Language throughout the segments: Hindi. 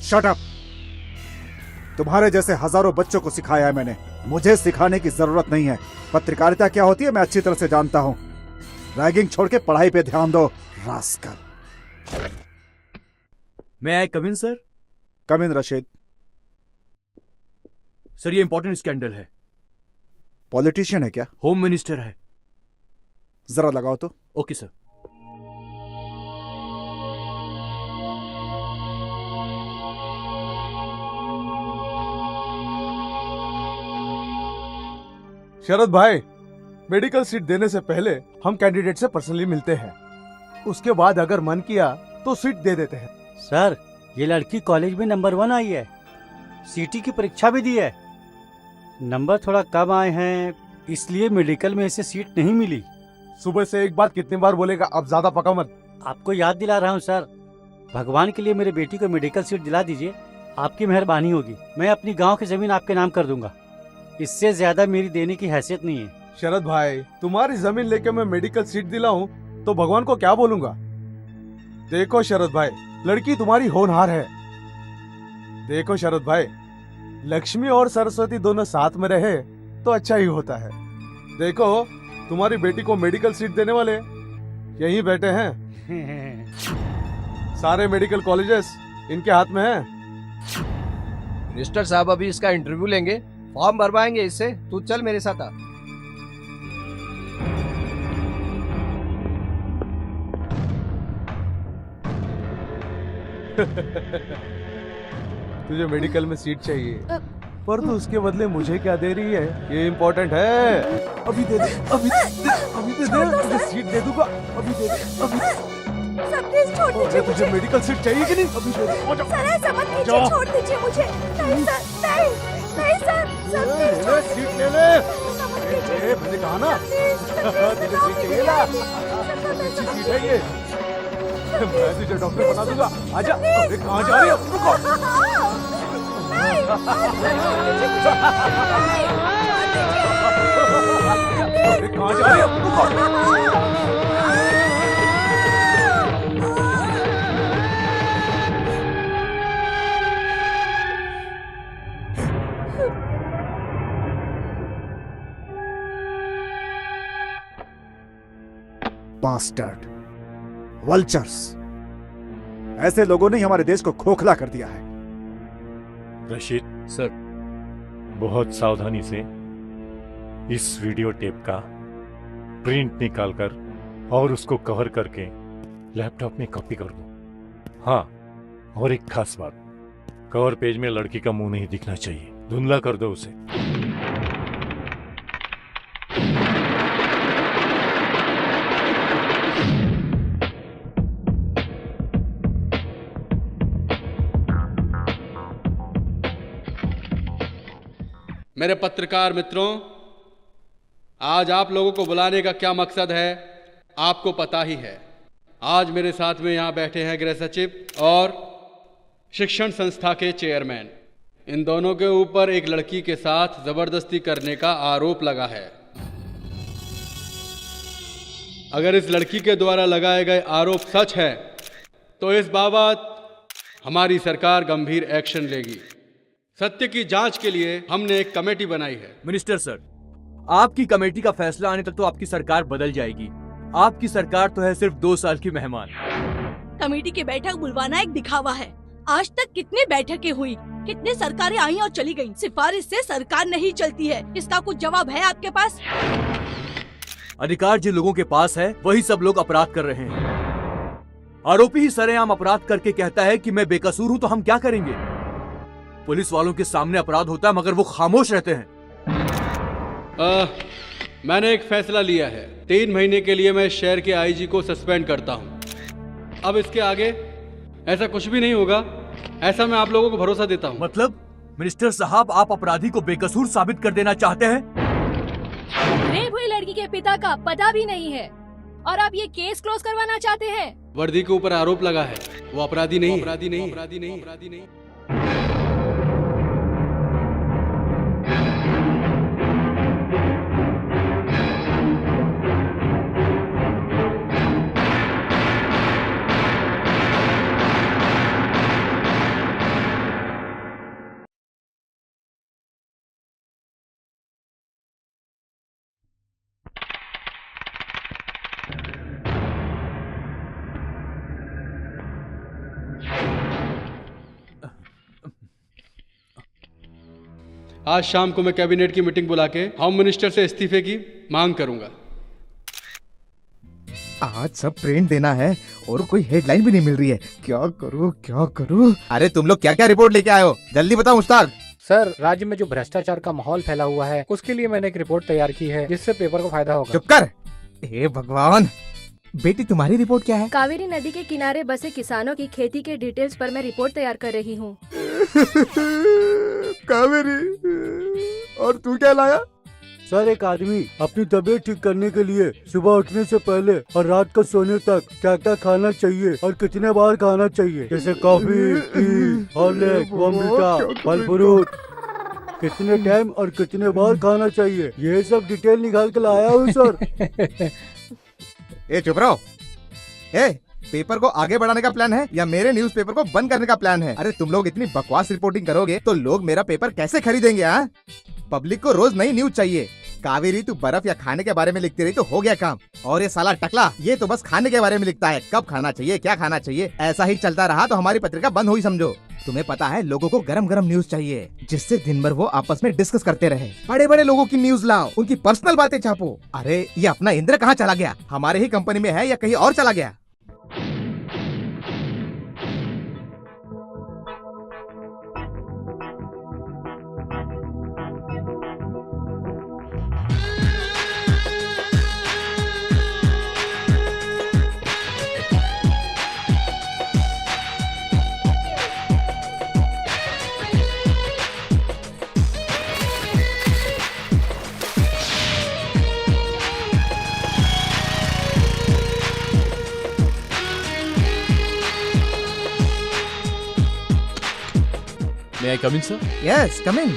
Shut up. तुम्हारे जैसे हजारों बच्चों को सिखाया है मैंने, मुझे सिखाने की जरूरत नहीं है। पत्रकारिता क्या होती है मैं अच्छी तरह से जानता हूं। रैगिंग छोड़ के पढ़ाई पे ध्यान दो, रास्कल। मैं आई कम इन सर? कम इन रशीद। सर ये इंपॉर्टेंट स्कैंडल है। पॉलिटिशियन है क्या? होम मिनिस्टर है। जरा लगाओ तो। Okay sir. शरद भाई, मेडिकल सीट देने से पहले हम कैंडिडेट से पर्सनली मिलते हैं। उसके बाद अगर मन किया तो सीट दे देते हैं। सर ये लड़की कॉलेज में नंबर 1 आई है, सीटी की परीक्षा भी दी है। नंबर थोड़ा कम आए हैं इसलिए मेडिकल में इसे सीट नहीं मिली। सुबह से एक बात कितनी बार बोलेगा, अब ज्यादा पका मत। आपको याद दिला रहा हूँ सर, भगवान के लिए मेरे बेटी को मेडिकल सीट दिला दीजिए, आपकी मेहरबानी होगी। मैं अपनी गांव की जमीन आपके नाम कर दूंगा, इससे ज्यादा मेरी देने की हैसियत नहीं है। शरद भाई, तुम्हारी जमीन लेके मैं मेडिकल सीट दिलाऊं तो भगवान को क्या बोलूंगा? देखो शरद भाई, लड़की तुम्हारी होनहार है। देखो शरद भाई, लक्ष्मी और सरस्वती दोनों साथ में रहे तो अच्छा ही होता है। देखो तुम्हारी बेटी को मेडिकल सीट देने वाले यहीं बैठे हैं। सारे मेडिकल कॉलेजेस इनके हाथ में हैं। मिनिस्टर साहब अभी इसका इंटरव्यू लेंगे, फॉर्म भरवाएंगे इससे। तू चल मेरे साथ आ। तुझे मेडिकल में सीट चाहिए, पर तू उसके बदले मुझे क्या दे रही है ये इम्पोर्टेंट है। अभी दे दे, अभी दे दे, तुझे सीट दे दूंगा। अभी दे दे, अभी। सर प्लीज छोड़ दीजिए मुझे। तुझे मेडिकल सीट चाहिए कि नहीं? अभी दे दे। सर ऐसा मत कीजिए, छोड़ दीजिए मुझे। नहीं सर, नहीं सर, सर प्लीज छोड़ दीजिए। सीट ले ले। मैंने कहा ना, तुझे सीट चाहिए ना? अच्छी सीट है ये, मैं तुझे डॉक्टर बना दूंगा। आजा। अरे कहाँ जा रही है? रुको। अरे कहाँ जा रही है? रुको। बास्टर्ड, वल्चर्स, ऐसे लोगों ने ही हमारे देश को खोखला कर दिया है। रशीद सर, बहुत सावधानी से इस वीडियो टेप का प्रिंट निकालकर और उसको कवर करके लैपटॉप में कॉपी कर दो। हाँ, और एक खास बात, कवर पेज में लड़की का मुंह नहीं दिखना चाहिए, धुंधला कर दो उसे। मेरे पत्रकार मित्रों, आज आप लोगों को बुलाने का क्या मकसद है आपको पता ही है। आज मेरे साथ में यहाँ बैठे हैं गृह सचिव और शिक्षण संस्था के चेयरमैन। इन दोनों के ऊपर एक लड़की के साथ जबरदस्ती करने का आरोप लगा है। अगर इस लड़की के द्वारा लगाए गए आरोप सच है तो इस बाबत हमारी सरकार गंभीर एक्शन लेगी। सत्य की जांच के लिए हमने एक कमेटी बनाई है। मिनिस्टर सर, आपकी कमेटी का फैसला आने तक तो आपकी सरकार बदल जाएगी। आपकी सरकार तो है सिर्फ 2 साल की मेहमान। कमेटी की बैठक बुलवाना एक दिखावा है। आज तक कितनी बैठकें हुई, कितनी सरकारें आई और चली गईं। सिफारिश से सरकार नहीं चलती है। इसका कुछ जवाब है आपके पास? अधिकार जिन लोगों के पास है वही सब लोग अपराध कर रहे हैं। आरोपी ही सरेआम अपराध करके कहता है कि मैं बेकसूर हूँ, तो हम क्या करेंगे? पुलिस वालों के सामने अपराध होता है मगर वो खामोश रहते हैं। मैंने एक फैसला लिया है। 3 महीने के लिए मैं शहर के आईजी को सस्पेंड करता हूँ। अब इसके आगे ऐसा कुछ भी नहीं होगा, ऐसा मैं आप लोगों को भरोसा देता हूँ। मतलब मिनिस्टर साहब, आप अपराधी को बेकसूर साबित कर देना चाहते हैं? रेप हुई लड़की के पिता का पता भी नहीं है और आप ये केस क्लोज करवाना चाहते हैं? वर्दी के ऊपर आरोप लगा है, वो अपराधी नहीं, अपराधी नहीं, अपराधी नहीं, अपराधी नहीं। आज शाम को मैं कैबिनेट की मीटिंग बुला के होम मिनिस्टर से इस्तीफे की मांग करूंगा। आज सब प्रिंट देना है और कोई हेडलाइन भी नहीं मिल रही है। क्या करूं? अरे तुम लोग क्या क्या रिपोर्ट लेके आए हो, जल्दी बताओ मुश्ताक। सर, राज्य में जो भ्रष्टाचार का माहौल फैला हुआ है उसके लिए मैंने एक रिपोर्ट तैयार की है जिससे पेपर को फायदा होगा। चुप कर। हे भगवान, बेटी तुम्हारी रिपोर्ट क्या है? कावेरी नदी के किनारे बसे किसानों की खेती के डिटेल्स पर मैं रिपोर्ट तैयार कर रही हूँ। कावेरी, और तू क्या लाया? सर, एक आदमी अपनी तबीयत ठीक करने के लिए सुबह उठने से पहले और रात को सोने तक क्या क्या खाना चाहिए और कितने बार खाना चाहिए, जैसे कॉफी, टी, हॉर्लिक्स, बॉर्नवीटा, फल फ्रूट, कितने टाइम और कितने बार खाना चाहिए, ये सब डिटेल निकाल के लाया हूँ सर। ए चुप रहो। ए, पेपर को आगे बढ़ाने का प्लान है या मेरे न्यूज़पेपर को बंद करने का प्लान है? अरे तुम लोग इतनी बकवास रिपोर्टिंग करोगे तो लोग मेरा पेपर कैसे खरीदेंगे? हाँ, पब्लिक को रोज नई न्यूज चाहिए। कावेरी, तू बर्फ या खाने के बारे में लिखती रही तो हो गया काम, और ये साला टकला ये तो बस खाने के बारे में लिखता है, कब खाना चाहिए, क्या खाना चाहिए। ऐसा ही चलता रहा तो हमारी पत्रिका बंद हुई समझो। तुम्हें पता है लोगों को गरम गरम न्यूज चाहिए जिससे दिन भर वो आपस में डिस्कस करते रहे। बड़े बड़े लोगों की न्यूज लाओ, उनकी पर्सनल बातें छापो। अरे ये अपना इंद्र कहाँ चला गया? हमारे ही कंपनी में है या कहीं और चला गया? May I come in, sir? Yes, come in.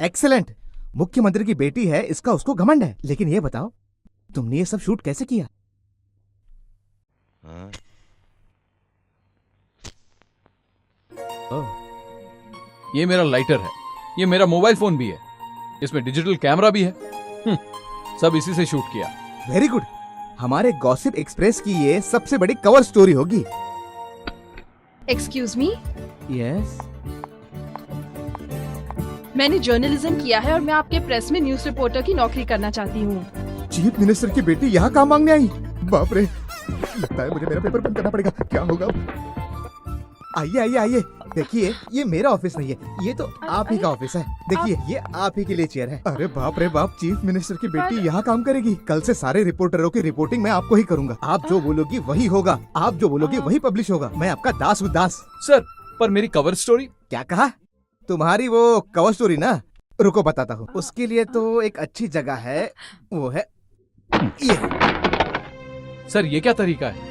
Excellent. मुख्यमंत्री की बेटी है, इसका उसको घमंड है। लेकिन ये बताओ, तुमने ये सब शूट कैसे किया? ये मेरा लाइटर है, ये मेरा मोबाइल फोन भी है, इसमें डिजिटल कैमरा भी है। सब इसी से शूट किया। Very good. हमारे गॉसिप एक्सप्रेस की ये सबसे बड़ी कवर स्टोरी होगी। Excuse me. यस। मैंने जर्नलिज्म किया है और मैं आपके प्रेस में न्यूज़ रिपोर्टर की नौकरी करना चाहती हूँ। चीफ मिनिस्टर की बेटी यहाँ काम मांगने आई? बाप रे, लगता है मुझे मेरा पेपर बंद करना पड़ेगा। क्या होगा? आइए आइए आइए, देखिए ये मेरा ऑफिस नहीं है, ये तो आप ही का ऑफिस है। देखिए ये आप ही के लिए चेयर है। अरे बाप रे बाप, चीफ मिनिस्टर की बेटी यहाँ काम करेगी। कल से सारे रिपोर्टरों की रिपोर्टिंग मैं आपको ही करूंगा। आप जो बोलोगी वही होगा, आप जो बोलोगी वही पब्लिश होगा। मैं आपका दास हूँ, दास। सर, पर मेरी कवर स्टोरी? क्या कहा? तुम्हारी वो कवर स्टोरी ना, रुको बताता हूँ। उसके लिए तो एक अच्छी जगह है, वो है ये। सर, ये क्या तरीका है?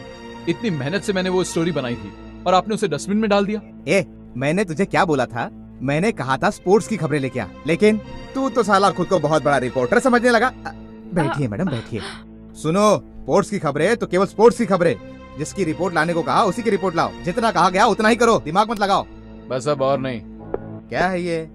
इतनी मेहनत से मैंने वो स्टोरी बनाई थी और आपने उसे डस्टबिन में डाल दिया। ए, मैंने तुझे क्या बोला था? मैंने कहा था स्पोर्ट्स की खबरें लेके आ, लेकिन तू तो साला खुद को बहुत बड़ा रिपोर्टर समझने लगा। बैठिए मैडम, बैठिए। सुनो, स्पोर्ट्स की खबरें तो केवल स्पोर्ट्स की खबरें। जिसकी रिपोर्ट लाने को कहा उसी की रिपोर्ट लाओ। जितना कहा गया उतना ही करो, दिमाग मत लगाओ। बस अब और नहीं। क्या है ये?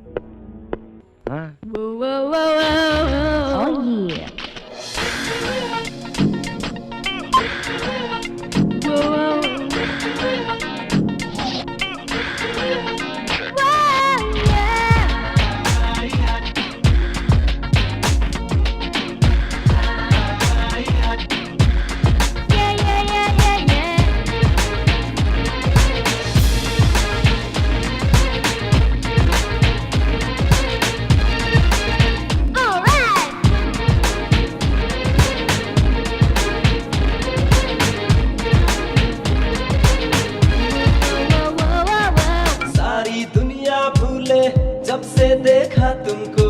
सारी दुनिया भूले जब से देखा तुमको,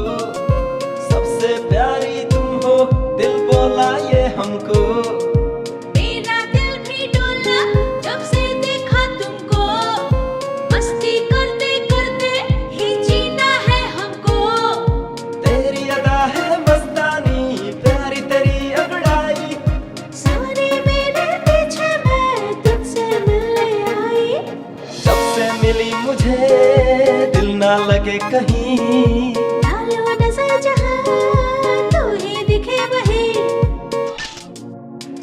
सबसे प्यारी तुम हो, दिल बोला ये हमको। मेरा दिल भी डोला जब से देखा तुमको, मस्ती करते करते ही जीना है हमको। तेरी अदा है मस्तानी, प्यारी तेरी अंगड़ाई, सारे मेरे पीछे मैं तुझसे मिलने आई। जब से मिली मुझे दिल ना लगे कहीं, डालो नजर जहां तू ही दिखे वहीं।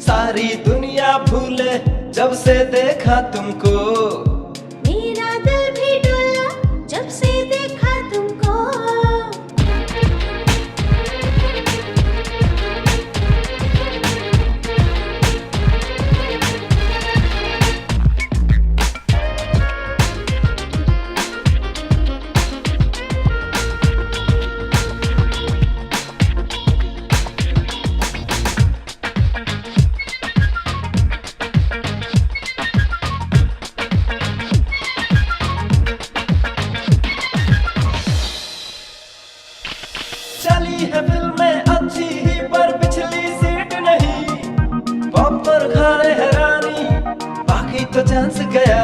सारी दुनिया भूले जब से देखा तुमको। मेरा दिल भी डोला जब से देखा तुमको। चली है फिल्में अच्छी ही पर पिछली सीट नहीं, पॉपकॉर्न खा रहे हैं रानी, बाकी तो चांस गया।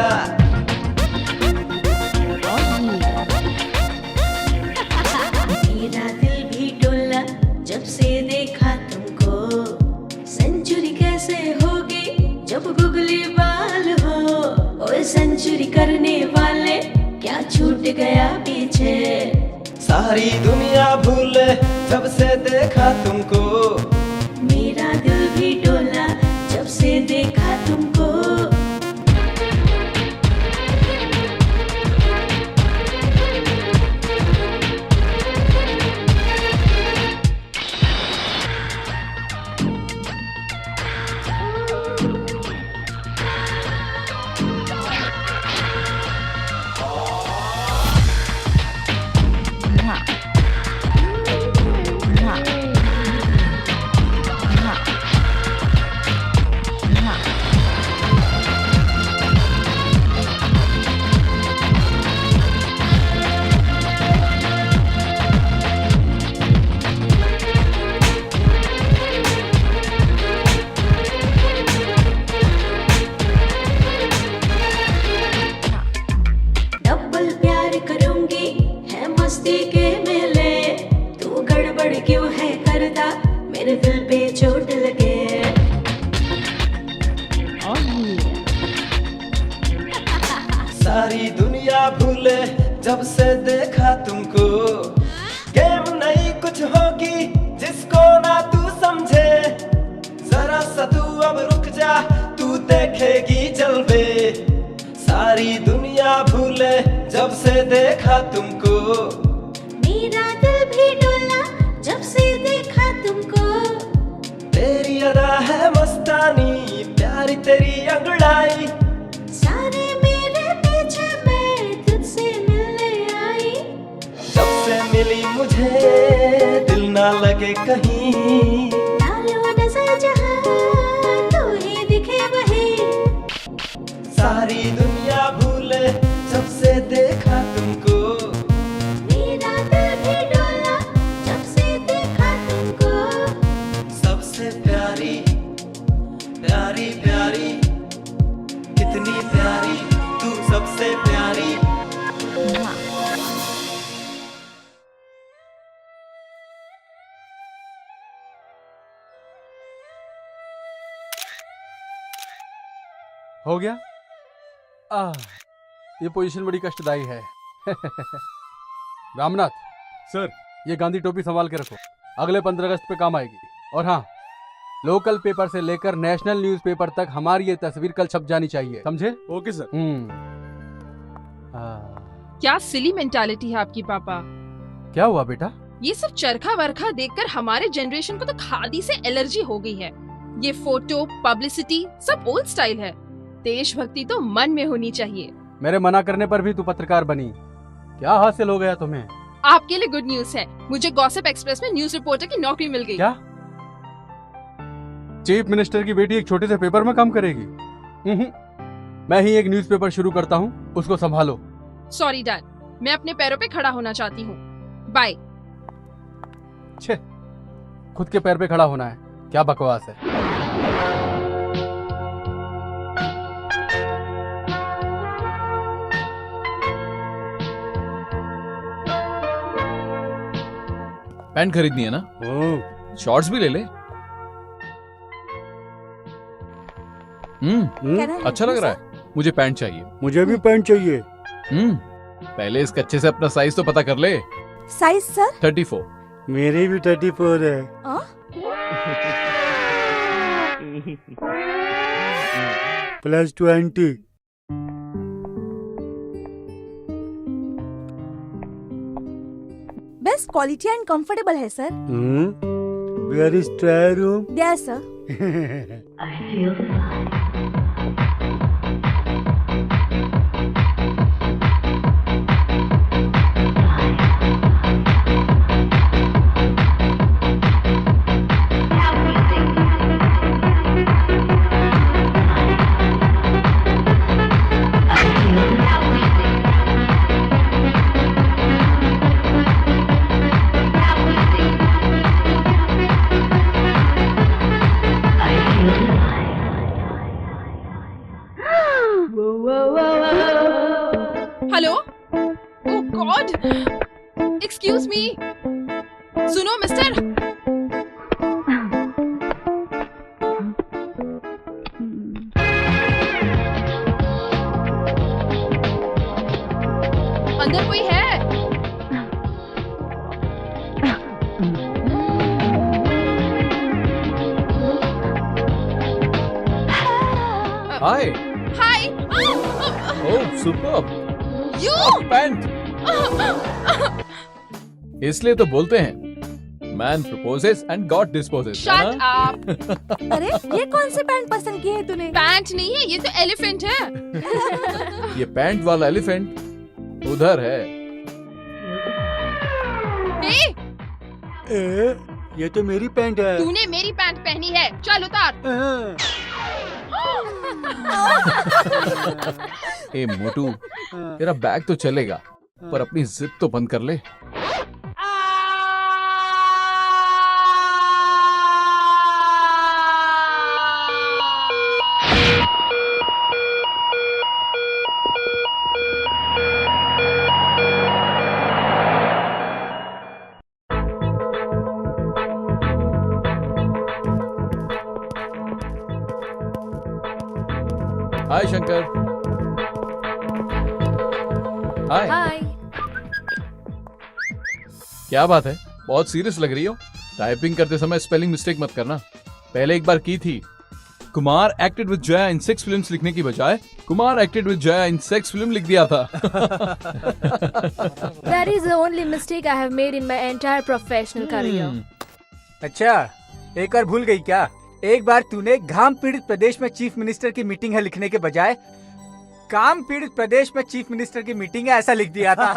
मेरा दिल भी डोला जब से देखा तुमको। सेंचुरी कैसे होगी जब गुगली बाल हो, ओए सेंचुरी करने वाले क्या छूट गया पीछे। सारी दुनिया भूले जब से देखा तुमको। मेरा दिल भी डोला जब से देखा तुमको। डबल प्यार करूंगी है मस्ती के मेले, तू गड़बड़ क्यों है करता मेरे दिल पे चोट लगे। सारी दुनिया भूले जब से देखा तुमको। गेम नहीं कुछ होगी जिसको ना तू समझे, जरा सा तू अब रुक जा, तू देखेगी जलवे। सारी दुनिया भूले जब से देखा तुमको। मेरा दिल भी डोला जब से देखा तुमको। तेरी अदा है मस्तानी, प्यारी तेरी अंगड़ाई, सारे मेरे पीछे मैं तुझसे मिलने आई। जब से मिली मुझे दिल ना लगे कहीं, डालो नजर जहां तू ही दिखे वहीं। सारी दुनिया भूले जब से देखा तुमको। मेरा दिल भी डोला जब से देखा तुमको। सबसे प्यारी प्यारी प्यारी, कितनी प्यारी तू हो गया। ये पोजीशन बड़ी कष्टदायी है। रामनाथ सर, ये गांधी टोपी संभाल के रखो, अगले 15 अगस्त पे काम आएगी। और हाँ, लोकल पेपर से लेकर नेशनल न्यूज़पेपर तक हमारी ये तस्वीर कल छप जानी चाहिए, समझे? Okay sir. क्या सिली मेंटालिटी है आपकी पापा। क्या हुआ बेटा? ये सब चरखा वरखा देखकर हमारे जनरेशन को तो खादी से एलर्जी हो गई है। ये फोटो पब्लिसिटी सब ओल्ड स्टाइल है। देशभक्ति तो मन में होनी चाहिए। मेरे मना करने पर भी तू पत्रकार बनी, क्या हासिल हो गया तुम्हें? आपके लिए गुड न्यूज है, मुझे गॉसिप एक्सप्रेस में न्यूज रिपोर्टर की नौकरी मिल गई। क्या? चीफ मिनिस्टर की बेटी एक छोटे से पेपर में काम करेगी? मैं ही एक न्यूज़पेपर शुरू करता हूँ, उसको संभालो। सॉरी डैड, मैं अपने पैरों पे खड़ा होना चाहती हूँ। बाय। छे, खुद के पैर पे खड़ा होना है, क्या बकवास है। पैंट खरीदनी है ना? शॉर्ट्स भी ले ले। अच्छा लग रहा है। मुझे पैंट चाहिए। मुझे भी पैंट चाहिए। पहले इस कच्चे से अपना साइज तो पता कर ले। Size sir? 34। मेरी भी 34 है। +20। बेस्ट क्वालिटी एंड कंफर्टेबल है sir. Where is trial room? There sir. Hello, oh God, excuse me, सुनो मिस्टर। अंदर कोई है? Hi. Hi. Oh superb. You pant. इसलिए तो बोलते हैं man proposes and God disposes. Shut up. अरे ये कौन से पैंट पसंद किए तूने? पैंट नहीं है, ये तो एलिफेंट है। ये पैंट वाला एलिफेंट उधर है। ये तो मेरी पैंट है। तूने मेरी पैंट पहनी है, चल उतार। ए मोटू, तेरा बैग तो चलेगा पर अपनी जिद तो बंद कर ले। हाय शंकर। हाय। हाय। क्या बात है, बहुत सीरियस लग रही हो। टाइपिंग करते समय स्पेलिंग मिस्टेक मत करना। पहले एक बार की थी। Kumar acted with Jaya in 6 films लिखने की बजाय Kumar acted with Jaya in 6 film लिख दिया था। That is the only mistake I have made in my entire professional career. अच्छा, एक और भूल गई क्या? एक बार तूने घाम पीड़ित प्रदेश में चीफ मिनिस्टर की मीटिंग है लिखने के बजाय काम पीड़ित प्रदेश में चीफ मिनिस्टर की मीटिंग है ऐसा लिख दिया था।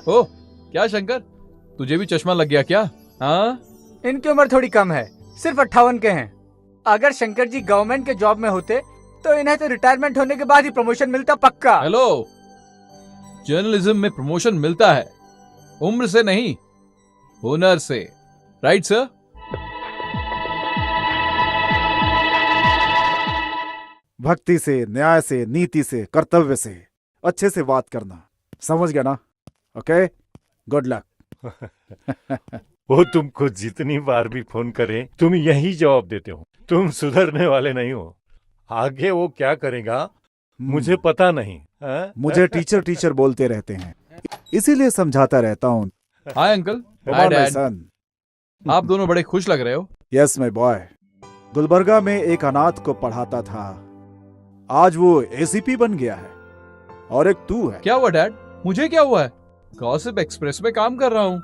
ओ, क्या शंकर, तुझे भी चश्मा लग गया क्या? हाँ? इनकी उम्र थोड़ी कम है, सिर्फ 58 के हैं। अगर शंकर जी गवर्नमेंट के जॉब में होते तो इन्हें तो रिटायरमेंट होने के बाद ही प्रमोशन मिलता पक्का। हेलो, जर्नलिज्म में प्रमोशन मिलता है उम्र से नहीं, हुनर से। Right sir? भक्ति से, न्याय से, नीति से, कर्तव्य से अच्छे से बात करना, समझ गया ना? Okay, good luck. वो तुमको जितनी बार भी फोन करे तुम यही जवाब देते हो, तुम सुधरने वाले नहीं हो। आगे वो क्या करेगा मुझे पता नहीं। हाँ? मुझे टीचर टीचर बोलते रहते हैं, इसीलिए समझाता रहता हूँ। Hi uncle. Hi my son. आप दोनों बड़े खुश लग रहे हो। Yes my boy. गुलबर्गा में एक अनाथ को पढ़ाता था, आज वो एसीपी बन गया है। और एक तू है। क्या हुआ डैड? मुझे क्या हुआ है? गॉसिप एक्सप्रेस में काम कर रहा हूँ।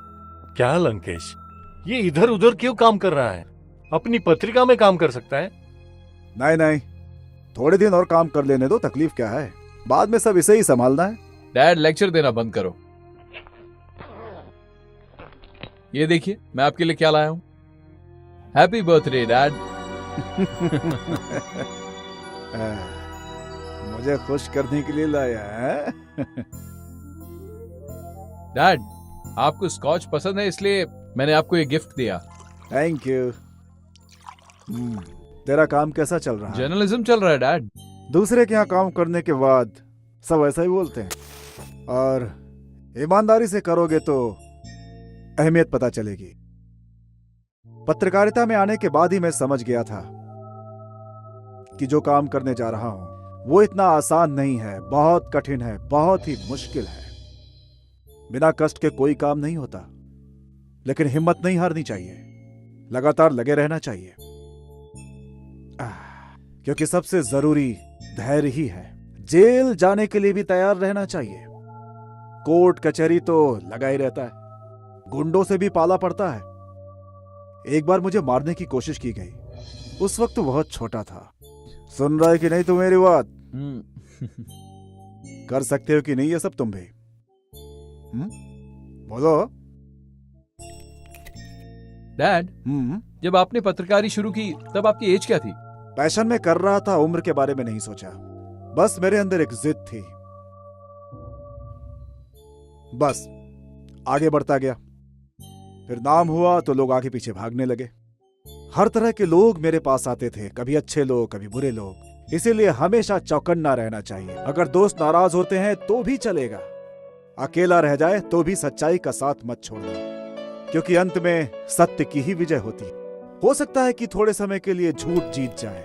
क्या लंकेश, ये इधर उधर क्यों काम कर रहा है? अपनी पत्रिका में काम कर सकता है। नहीं नहीं, थोड़े दिन और काम कर लेने दो, तकलीफ क्या है, बाद में सब इसे ही संभालना है। डैड लेक्चर देना बंद करो। ये देखिए मैं आपके लिए क्या लाया हूँ। Happy birthday dad. मुझे खुश करने के लिए लाया है। डैड आपको स्कॉच पसंद है इसलिए मैंने आपको ये गिफ्ट दिया। Thank you. तेरा काम कैसा चल रहा है? जर्नलिज्म चल रहा है डैड। दूसरे के यहाँ काम करने के बाद सब ऐसा ही बोलते हैं, और ईमानदारी से करोगे तो अहमियत पता चलेगी। पत्रकारिता में आने के बाद ही मैं समझ गया था कि जो काम करने जा रहा हूं वो इतना आसान नहीं है, बहुत कठिन है, बहुत ही मुश्किल है। बिना कष्ट के कोई काम नहीं होता, लेकिन हिम्मत नहीं हारनी चाहिए, लगातार लगे रहना चाहिए, क्योंकि सबसे जरूरी धैर्य ही है। जेल जाने के लिए भी तैयार रहना चाहिए। कोर्ट कचहरी तो लगा ही रहता है, गुंडों से भी पाला पड़ता है। एक बार मुझे मारने की कोशिश की गई, उस वक्त तो बहुत छोटा था। सुन रहा है कि नहीं तू मेरी बात? कर सकते हो कि नहीं ये सब तुम भी? बोलो। डैड जब आपने पत्रकारी शुरू की तब आपकी एज क्या थी? पैशन में कर रहा था, उम्र के बारे में नहीं सोचा। बस मेरे अंदर एक जिद थी, बस आगे बढ़ता गया। फिर नाम हुआ तो लोग आगे पीछे भागने लगे। हर तरह के लोग मेरे पास आते थे, कभी अच्छे लोग कभी बुरे लोग। इसीलिए हमेशा चौकन्ना रहना चाहिए। अगर दोस्त नाराज होते हैं तो भी चलेगा, अकेला रह जाए तो भी सच्चाई का साथ मत छोड़ना, क्योंकि अंत में सत्य की ही विजय होती है। हो सकता है कि थोड़े समय के लिए झूठ जीत जाए,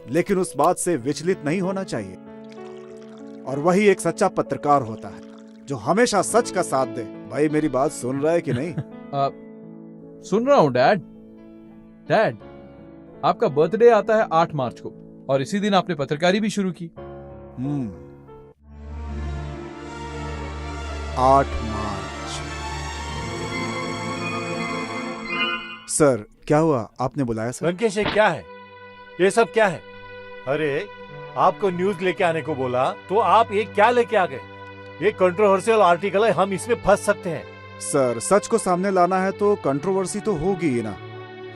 लेकिन उस बात से विचलित नहीं होना चाहिए। और वही एक सच्चा पत्रकार होता है जो हमेशा सच का साथ दे। भाई मेरी बात सुन रहा है कि नहीं? सुन रहा हूँ डैड। डैड आपका बर्थडे आता है 8 मार्च को, और इसी दिन आपने पत्रकारी भी शुरू की। 8 मार्च। सर क्या हुआ, आपने बुलाया सर? लंकेश क्या है ये सब, क्या है? अरे आपको न्यूज लेके आने को बोला तो आप ये क्या लेके आ गए? ये कंट्रोवर्शियल आर्टिकल है, हम इसमें फंस सकते हैं। सर सच को सामने लाना है तो कंट्रोवर्सी तो होगी ही ना,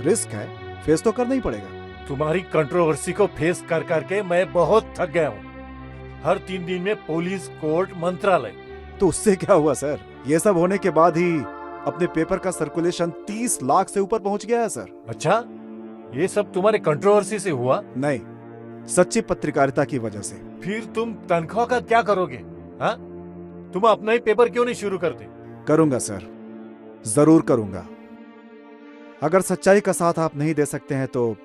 रिस्क है, फेस तो करना ही पड़ेगा। तुम्हारी कंट्रोवर्सी को फेस कर करके मैं बहुत थक गया हूँ। हर 3 दिन में पुलिस, कोर्ट, मंत्रालय। तो उससे क्या हुआ सर? ये सब होने के बाद ही अपने पेपर का सर्कुलेशन 30 लाख से ऊपर पहुंच गया है सर। अच्छा, ये सब तुम्हारे कंट्रोवर्सी से हुआ? नहीं, सच्ची पत्रकारिता की वजह से। फिर तुम तनख्वाह का क्या करोगे? हाँ, तुम अपना ही पेपर क्यों नहीं शुरू करते? करूंगा सर, जरूर करूंगा। अगर सच्चाई का साथ आप नहीं दे सकते हैं तो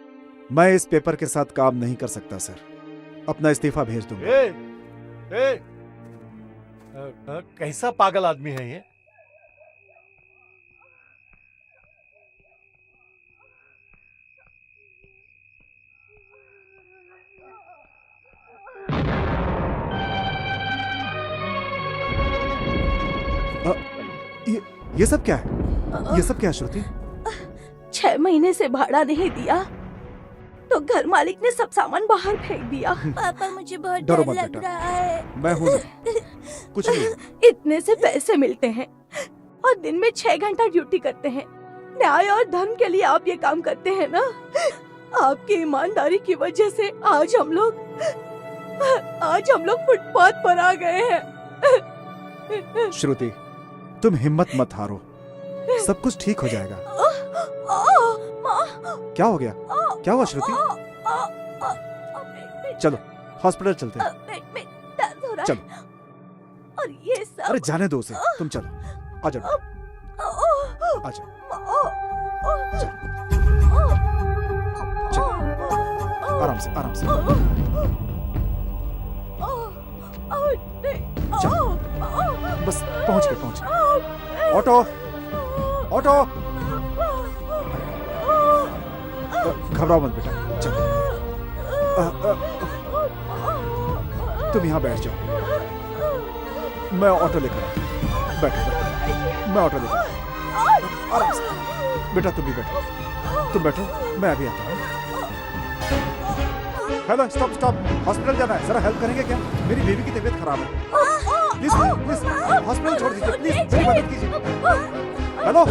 मैं इस पेपर के साथ काम नहीं कर सकता सर। अपना इस्तीफा भेज दूंगा। कैसा पागल आदमी है ये? ये सब क्या है? ये सब क्या है श्रुति? 6 महीने से भाड़ा नहीं दिया तो घर मालिक ने सब सामान बाहर फेंक दिया। पापा मुझे बहुत डरो डर मत लग बेटा, रहा है। मैं हूं ना, कुछ नहीं। इतने से पैसे मिलते हैं और दिन में 6 घंटा ड्यूटी करते हैं। न्याय और धर्म के लिए आप ये काम करते हैं ना? आपकी ईमानदारी की वजह से आज हम लोग फुटपाथ पर आ गए हैं। श्रुति तुम हिम्मत मत हारो, सब कुछ ठीक हो जाएगा। क्या हो गया? क्या हुआ श्रुति? चलो हॉस्पिटल चलते हैं। दर्द हो रहा चलो। है। और ये सब। अरे जाने दो उसे, तुम चलो, आ जाओ, आ जाओ, आराम से आराम से। चल, बस पहुंच गए। ऑटो ऑटो, घबराओ मत बेटा, चल। तुम यहाँ बैठ जाओ, मैं ऑटो लेकर आता। बैठो, मैं ऑटो लेकर आता। आराम से बेटा, तुम भी बैठो, तुम बैठो, मैं अभी आता हूँ। हेलो, स्टॉप स्टॉप, हॉस्पिटल जाना है, जरा हेल्प करेंगे क्या? मेरी बेबी की तबीयत खराब है, प्लीज प्लीज हॉस्पिटल छोड़ दीजिए, प्लीज मेरी मदद कीजिए। हेलो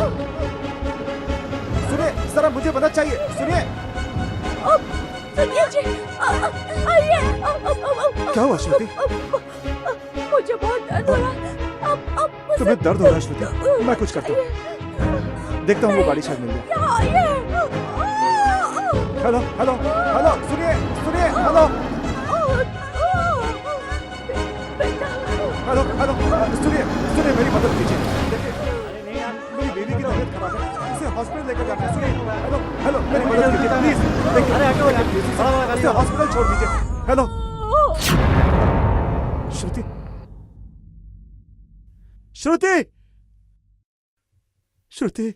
सुनिए, जरा मुझे मदद चाहिए, सुनिए। सुनिए जी, आइए। क्या हुआ श्रुति? मुझे बहुत दर्द हो रहा है। तुम्हें दर्द हो रहा है श्रुति? मैं कुछ करता हूँ, देखता हूँ वो गाड़ी शायद मिल जाए। हेलो हेलो हेलो, सुनिए सुनिए, हेलो हेलो हेलो, सुनिए सुनिए, मेरी मदद कीजिए। देखिए मेरी बेबी की तबीयत खराब है, इसे हॉस्पिटल लेकर जाना है। सुनिए, हेलो हेलो, मेरी मदद कीजिए प्लीज। देखिए इसे हॉस्पिटल छोड़ दीजिए। हेलो श्रुति, श्रुति, श्रुति।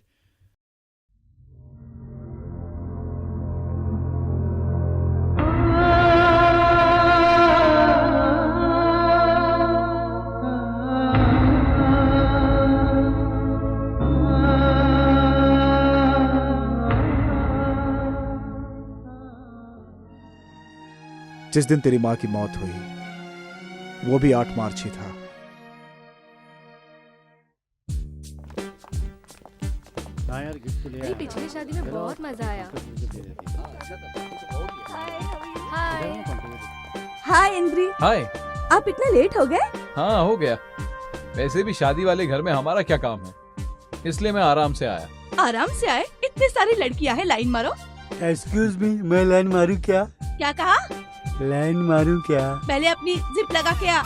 जिस दिन तेरी मां की मौत हुई वो भी 8 मार्च ही था। पिछली शादी में बहुत मजा आया। हाय। हाय इंद्री। हाय। आप इतना लेट हो गए? हाँ हो गया, वैसे भी शादी वाले घर में हमारा क्या काम है, इसलिए मैं आराम से आया। आराम से आए? इतनी सारी लड़कियां हैं, लाइन मारो। एक्सक्यूज मी, मैं लाइन मारूं क्या? क्या कहा? लाइन मारूं क्या? पहले अपनी जिप लगा के आ।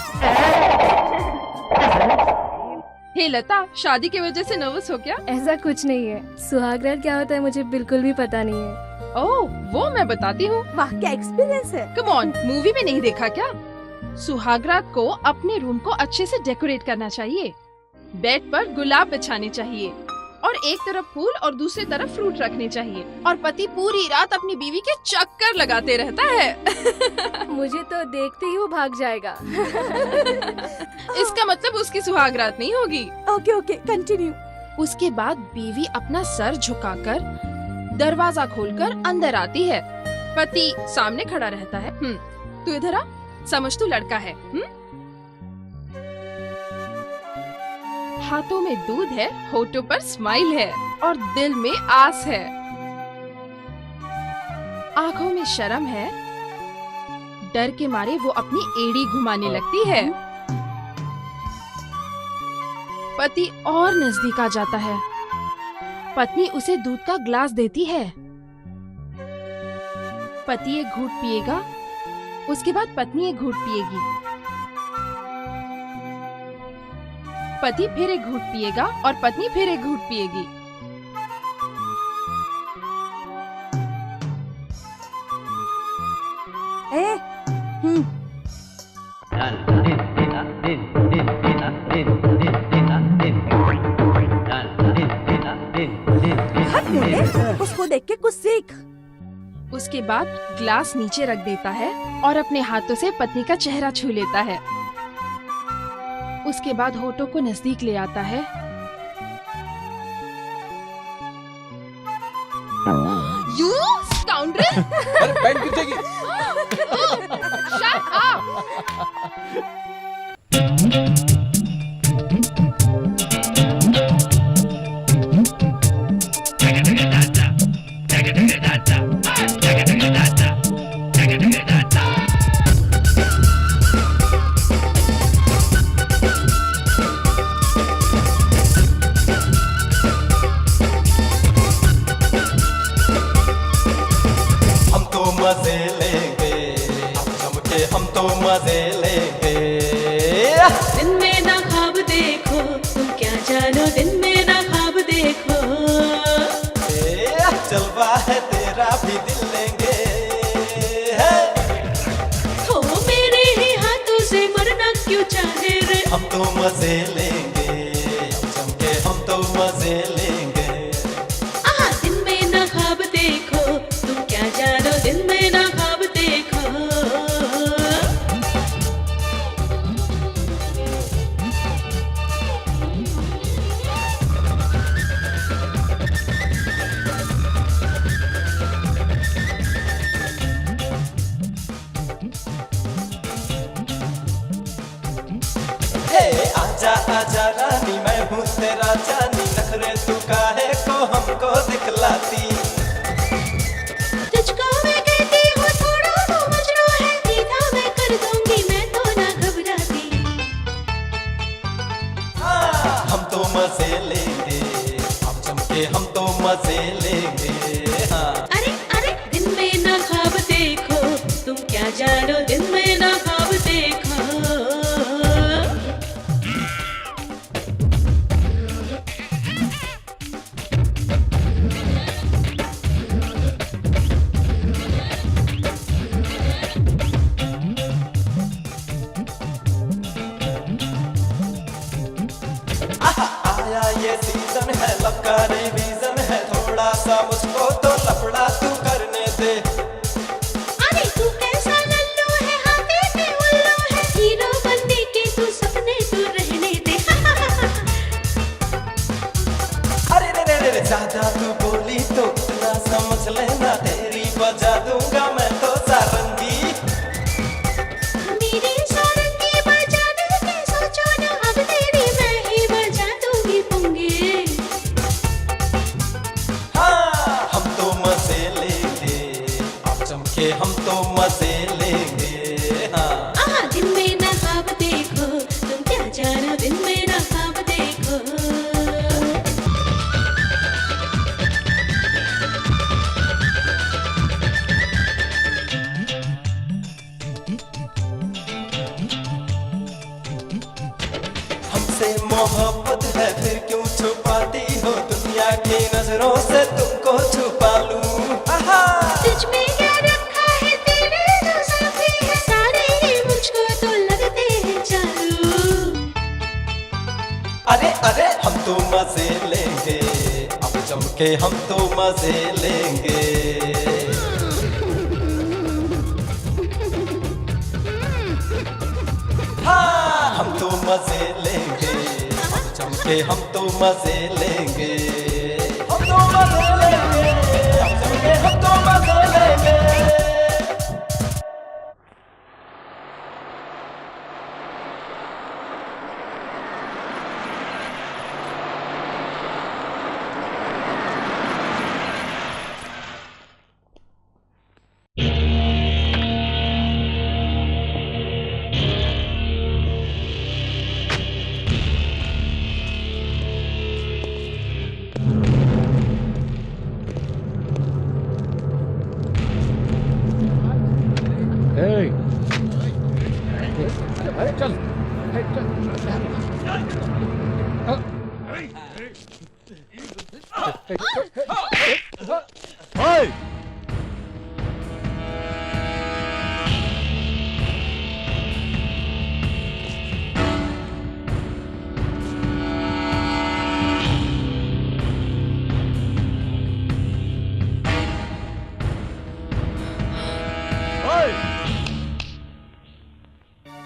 हे लता, शादी की वजह से नर्वस हो क्या? ऐसा कुछ नहीं है, सुहागरात क्या होता है मुझे बिल्कुल भी पता नहीं है। ओह, वो मैं बताती हूँ। वाह क्या एक्सपीरियंस है। कम ऑन, मूवी में नहीं देखा क्या? सुहागरात को अपने रूम को अच्छे से डेकोरेट करना चाहिए, बेड पर गुलाब बिछाने चाहिए और एक तरफ फूल और दूसरी तरफ फ्रूट रखने चाहिए, और पति पूरी रात अपनी बीवी के चक्कर लगाते रहता है। मुझे तो देखते ही वो भाग जाएगा। इसका मतलब उसकी सुहागरात नहीं होगी। Okay okay, continue. उसके बाद बीवी अपना सर झुकाकर दरवाजा खोलकर अंदर आती है, पति सामने खड़ा रहता है। तू इधर आ, समझ तू लड़का है। हाथों में दूध है, होठों पर स्माइल है और दिल में आस है। आंखों में शर्म है, डर के मारे वो अपनी एड़ी घुमाने लगती है। पति और नजदीक आ जाता है, पत्नी उसे दूध का ग्लास देती है। पति एक घूंट पिएगा, उसके बाद पत्नी एक घूंट पिएगी। पति फिर एक घूंट पिएगा और पत्नी फिर एक घूंट पिएगी। उसको देख के कुछ सीख। उसके बाद ग्लास नीचे रख देता है और अपने हाथों से पत्नी का चेहरा छू लेता है। उसके बाद होठों को नजदीक ले आता है। You scoundrel! अरे पैंट खींचेगी। Shut up! मजे लेंगे, जम के हम तो मजे लेंगे। दिन में ना ख्वाब देखो, तुम क्या जानो, दिन में ना ख्वाब देखो। जलवा है तेरा भी दिल लेंगे, चाहे रे। हम तो मजे लेंगे, अब जम के हम तो मजे लेंगे। आहा दिन में ना ख्वाब देखो, तुम क्या जानो दिन में ना ख्वाब देखो। हे आजा आजा रानी, मैं हूँ तेरा जानी, नखरे तू काहे को हमको दिखलाती। तुझको मैं कहती हूँ थोड़ा तो मजनू है, सीधा मैं कर दूंगी, मैं तो ना घबराती। हम तो मजे लेंगे, अब जम के हम तो मजे लेंगे। हाँ अरे अरे दिन में ना ख्वाब देखो, तुम क्या जानो दिन में ना ख्वाब देखो। आया ये सीजन है, लब का रिवीजन है, थोड़ा सा मुझको तो लफड़ा तू करने दे। अरे तू कैसा लल्लू है, हाथे पे उल्लू है, हीरो बनने के तू सपने तू रहने दे। अरे रे रे रे रे, ज्यादा तू बोली तो इतना समझ लेना, तेरी बजा दूंगा मैं तो सारंगी। मेरी सारंगी बजाने की सोचो ना, अब तेरी मैं ही बजा दूंगी पुंगी। हाँ हम तो मजे लेंगे, अब जम के हम तो मजे लेंगे। हाँ आहा दिन में ना ख्वाब देखो, तुम क्या जानो दिन में ना ख्वाब देखो। हमसे मोहब्बत है फिर क्यों छुपाती हो, दुनिया की नजरों से तुमको छुपा लूं। आहा तुझ में क्या रखा है तेरे जो साथी है, सारे ही मुझको तो लगते हैं चालू। अरे अरे हम तो मजे लेंगे, अब जम के हम तो मजे लेंगे। हाँ हम तो मजे लेंगे, अब जम के हम तो मजे लेंगे। हम तो मजे लेंगे, अब जम के हम तो मजे लेंगे। अरे चल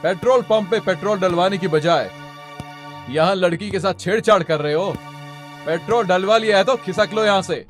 पेट्रोल पंप पे पेट्रोल डलवाने की बजाय यहाँ लड़की के साथ छेड़छाड़ कर रहे हो। पेट्रोल डलवा लिया है तो खिसक लो यहाँ से।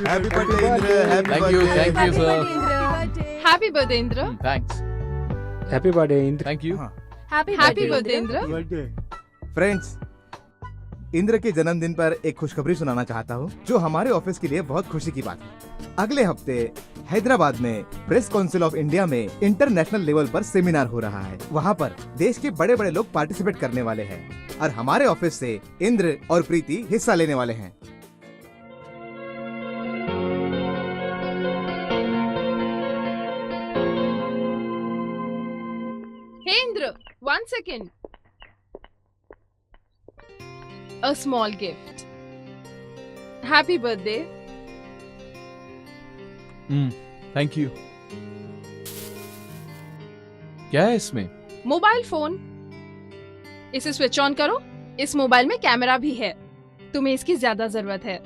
Happy birthday Indra, Thank you, sir. Happy birthday Indra. Thanks. Happy birthday Indra. Thank you. Happy birthday Indra. Friends, Indra के जन्मदिन पर एक खुशखबरी सुनाना चाहता हूँ जो हमारे ऑफिस के लिए बहुत खुशी की बात है। अगले हफ्ते हैदराबाद में प्रेस काउंसिल ऑफ इंडिया में इंटरनेशनल लेवल पर सेमिनार हो रहा है। वहाँ पर देश के बड़े बड़े लोग पार्टिसिपेट करने वाले हैं और हमारे ऑफिस से इंद्र और प्रीति हिस्सा लेने वाले हैं। हे Indra, 1 second. A small gift. Happy birthday. Thank you. क्या है इसमें? Mobile phone. इसे स्विच ऑन करो। इस मोबाइल में कैमरा भी है। तुम्हें इसकी ज्यादा जरूरत है।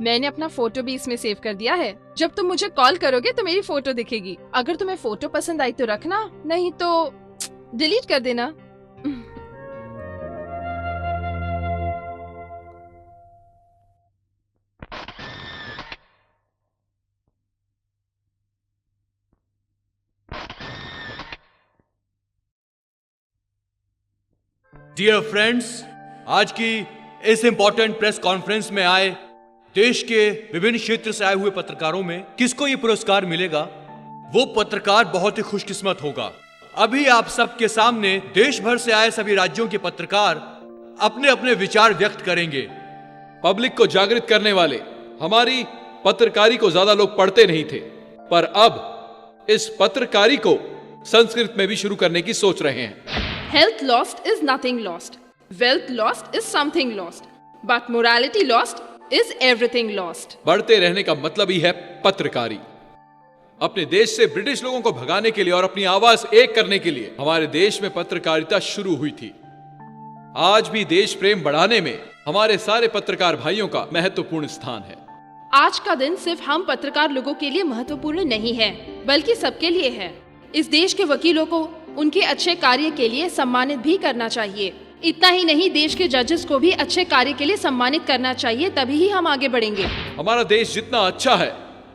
मैंने अपना फोटो भी इसमें सेव कर दिया है। जब तुम मुझे कॉल करोगे तो मेरी फोटो दिखेगी। अगर तुम्हें फोटो पसंद आई तो रखना, नहीं तो डिलीट कर देना। डियर फ्रेंड्स, आज की इस इंपॉर्टेंट प्रेस कॉन्फ्रेंस में आए देश के विभिन्न क्षेत्र से आए हुए पत्रकारों में किसको ये पुरस्कार मिलेगा, वो पत्रकार बहुत ही खुशकिस्मत होगा। अभी आप सबके सामने देश भर से आए सभी राज्यों के पत्रकार अपने अपने विचार व्यक्त करेंगे। पब्लिक को जागृत करने वाले हमारी पत्रकारी को ज्यादा लोग पढ़ते नहीं थे, पर अब इस पत्रकारी को संस्कृत में भी शुरू करने की सोच रहे हैं। Health lost is nothing lost. Wealth lost is something lost. But morality lost is everything lost. बढ़ते रहने का मतलब ही है पत्रकारी। अपने देश से ब्रिटिश लोगों को भगाने के लिए और अपनी आवाज एक करने के लिए हमारे देश में पत्रकारिता शुरू हुई थी। आज भी देश प्रेम बढ़ाने में हमारे सारे पत्रकार भाइयों का महत्वपूर्ण स्थान है। आज का दिन सिर्फ हम पत्रकार लोगों के लिए महत्वपूर्ण नहीं है, बल्कि सबके लिए है। इस देश के वकीलों को उनके अच्छे कार्य के लिए सम्मानित भी करना चाहिए। इतना ही नहीं, देश के जजेस को भी अच्छे कार्य के लिए सम्मानित करना चाहिए, तभी ही हम आगे बढ़ेंगे। हमारा देश जितना अच्छा है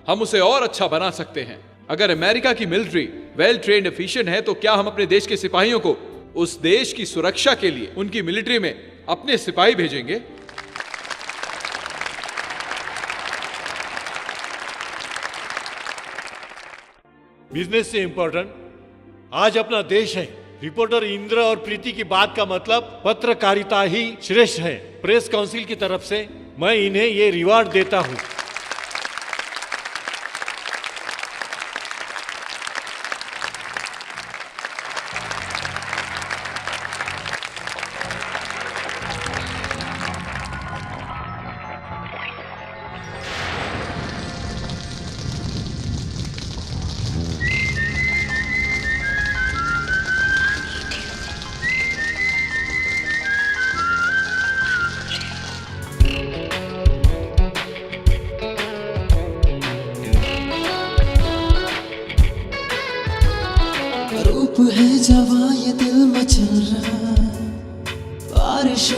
हम उसे और अच्छा बना सकते हैं। अगर अमेरिका की मिलिट्री वेल ट्रेन्ड एफिशिएंट है, तो क्या हम अपने देश के सिपाहियों को उस देश की सुरक्षा के लिए उनकी मिलिट्री में अपने सिपाही भेजेंगे? बिजनेस से इंपॉर्टेंट आज अपना देश है। रिपोर्टर इंद्र और प्रीति की बात का मतलब पत्रकारिता ही श्रेष्ठ है। प्रेस काउंसिल की तरफ से मैं इन्हें ये रिवार्ड देता हूं।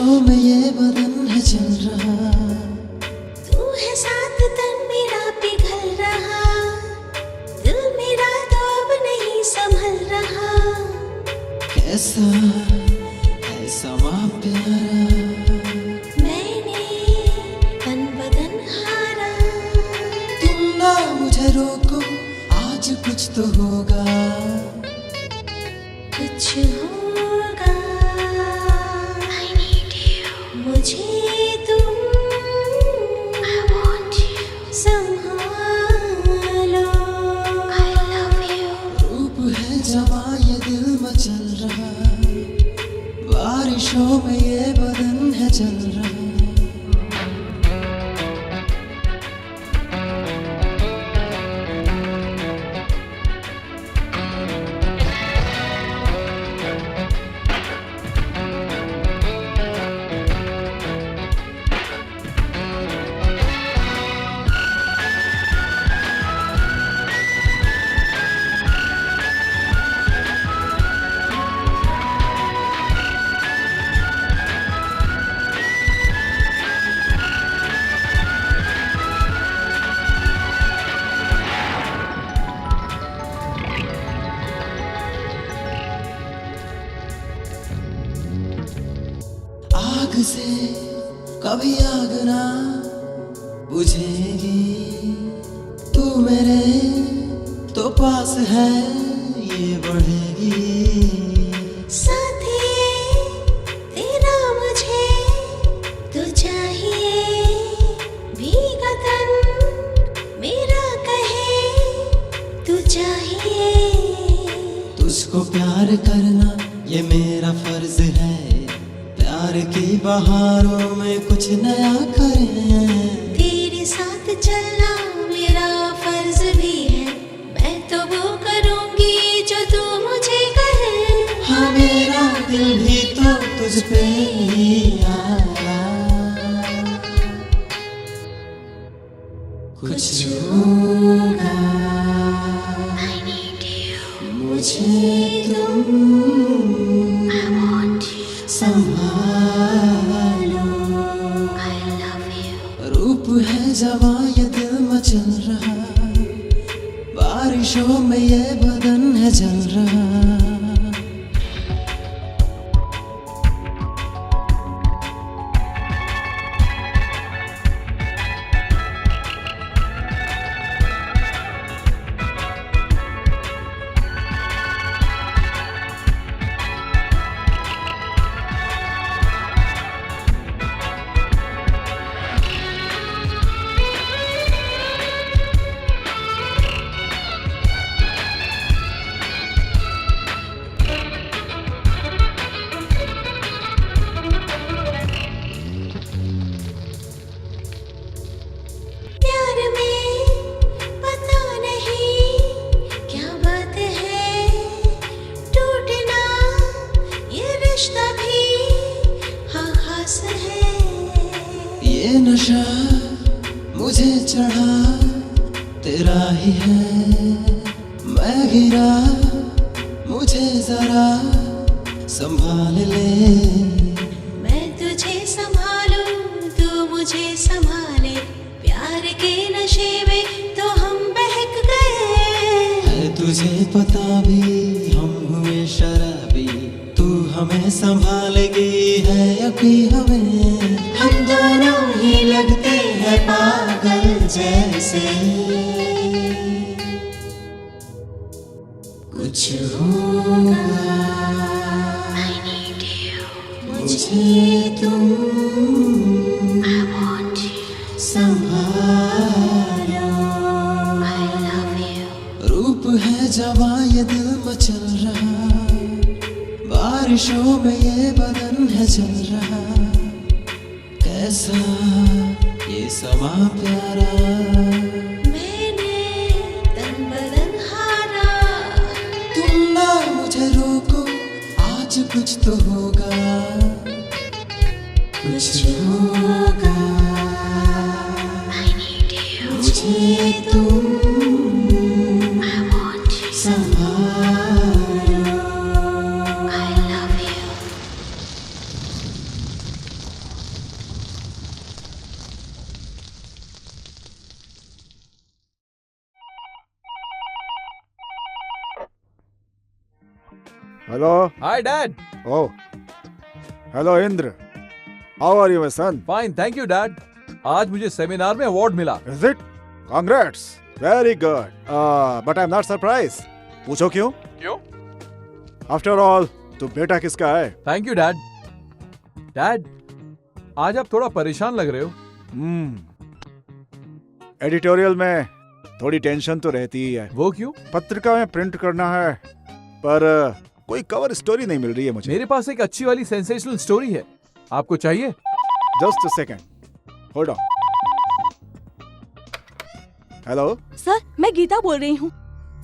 बारिशों में ये बदन है चल रहा, तू है साथ तन मेरा पिघल रहा, दिल मेरा तो अब नहीं संभल रहा। कैसा है समा प्यारा, मैंने तन बदन हारा। तुम ना मुझे रोको, आज कुछ तो होगा, कुछ होगा। I need you, मुझे तुम I want you, संभालो। I love you, रूप है जवां ये दिल मचल रहा, बारिशों में ये बदन है चल रहा। आग से कभी आग ना बुझेगी, तू मेरे तो पास है ये बढ़ेगी। साथी तेरा मुझे तो चाहिए, भीगा तन मेरा कहे तू चाहिए। तुझको प्यार करना ये मेरा फर्ज है, प्यार की बहारों में कुछ नया करें। तेरे साथ चलना मेरा फर्ज भी है, मैं तो वो करूंगी जो तू मुझे कहे। हाँ मेरा दिल भी तो तुझ पे ही आया, कुछ होगा। I need you, मुझे तुम I want you, संभालो। I love you, रूप है जवां ये दिल मचल रहा, बारिशों में ये बदन है जल रहा। प्यार में पता नहीं क्या बात है, टूटना ये रिश्ता भी हाँ खास है। ये नशा मुझे चढ़ा तेरा ही है, मैं गिरा मुझे जरा संभाल ले। मैं तुझे संभालूं तू मुझे संभाले, प्यार के नशे में तो हम बहक गए। है तुझे पता भी हम हुए शराबी, तू हमें संभालेगी है यकीन हमें। हम दोनों ही लगते हैं पागल जैसे, कुछ होगा। I need you, मुझे तुम I want you, संभालो। I love you, रूप है जवां ये दिल मचल रहा, बारिशों में ये बदन है चल रहा। कैसा ये समा प्यारा, मैंने तन बदन हारा। तुम ना मुझे रोको, आज कुछ तो होगा, कुछ होगा। I need you, मुझे तुम I want you, संभालो। I love you। Hello. Hi dad. Oh, hello Indra. How are you my son? Fine, thank you dad. आज मुझे सेमिनार में अवार्ड मिला। Is it? Congrats, very good. But I am not surprise. पूछो क्यों? क्यों? आफ्टर ऑल तू बेटा किसका है? Thank you dad. डैड, आज आप थोड़ा परेशान लग रहे हो। एडिटोरियल में थोड़ी टेंशन तो रहती ही है। वो क्यों? पत्रिका में प्रिंट करना है, पर कोई कवर स्टोरी नहीं मिल रही है मुझे। मेरे पास एक अच्छी वाली सेंसेशनल स्टोरी है, आपको चाहिए? Just a second, hold on. Hello sir, मैं गीता बोल रही हूँ।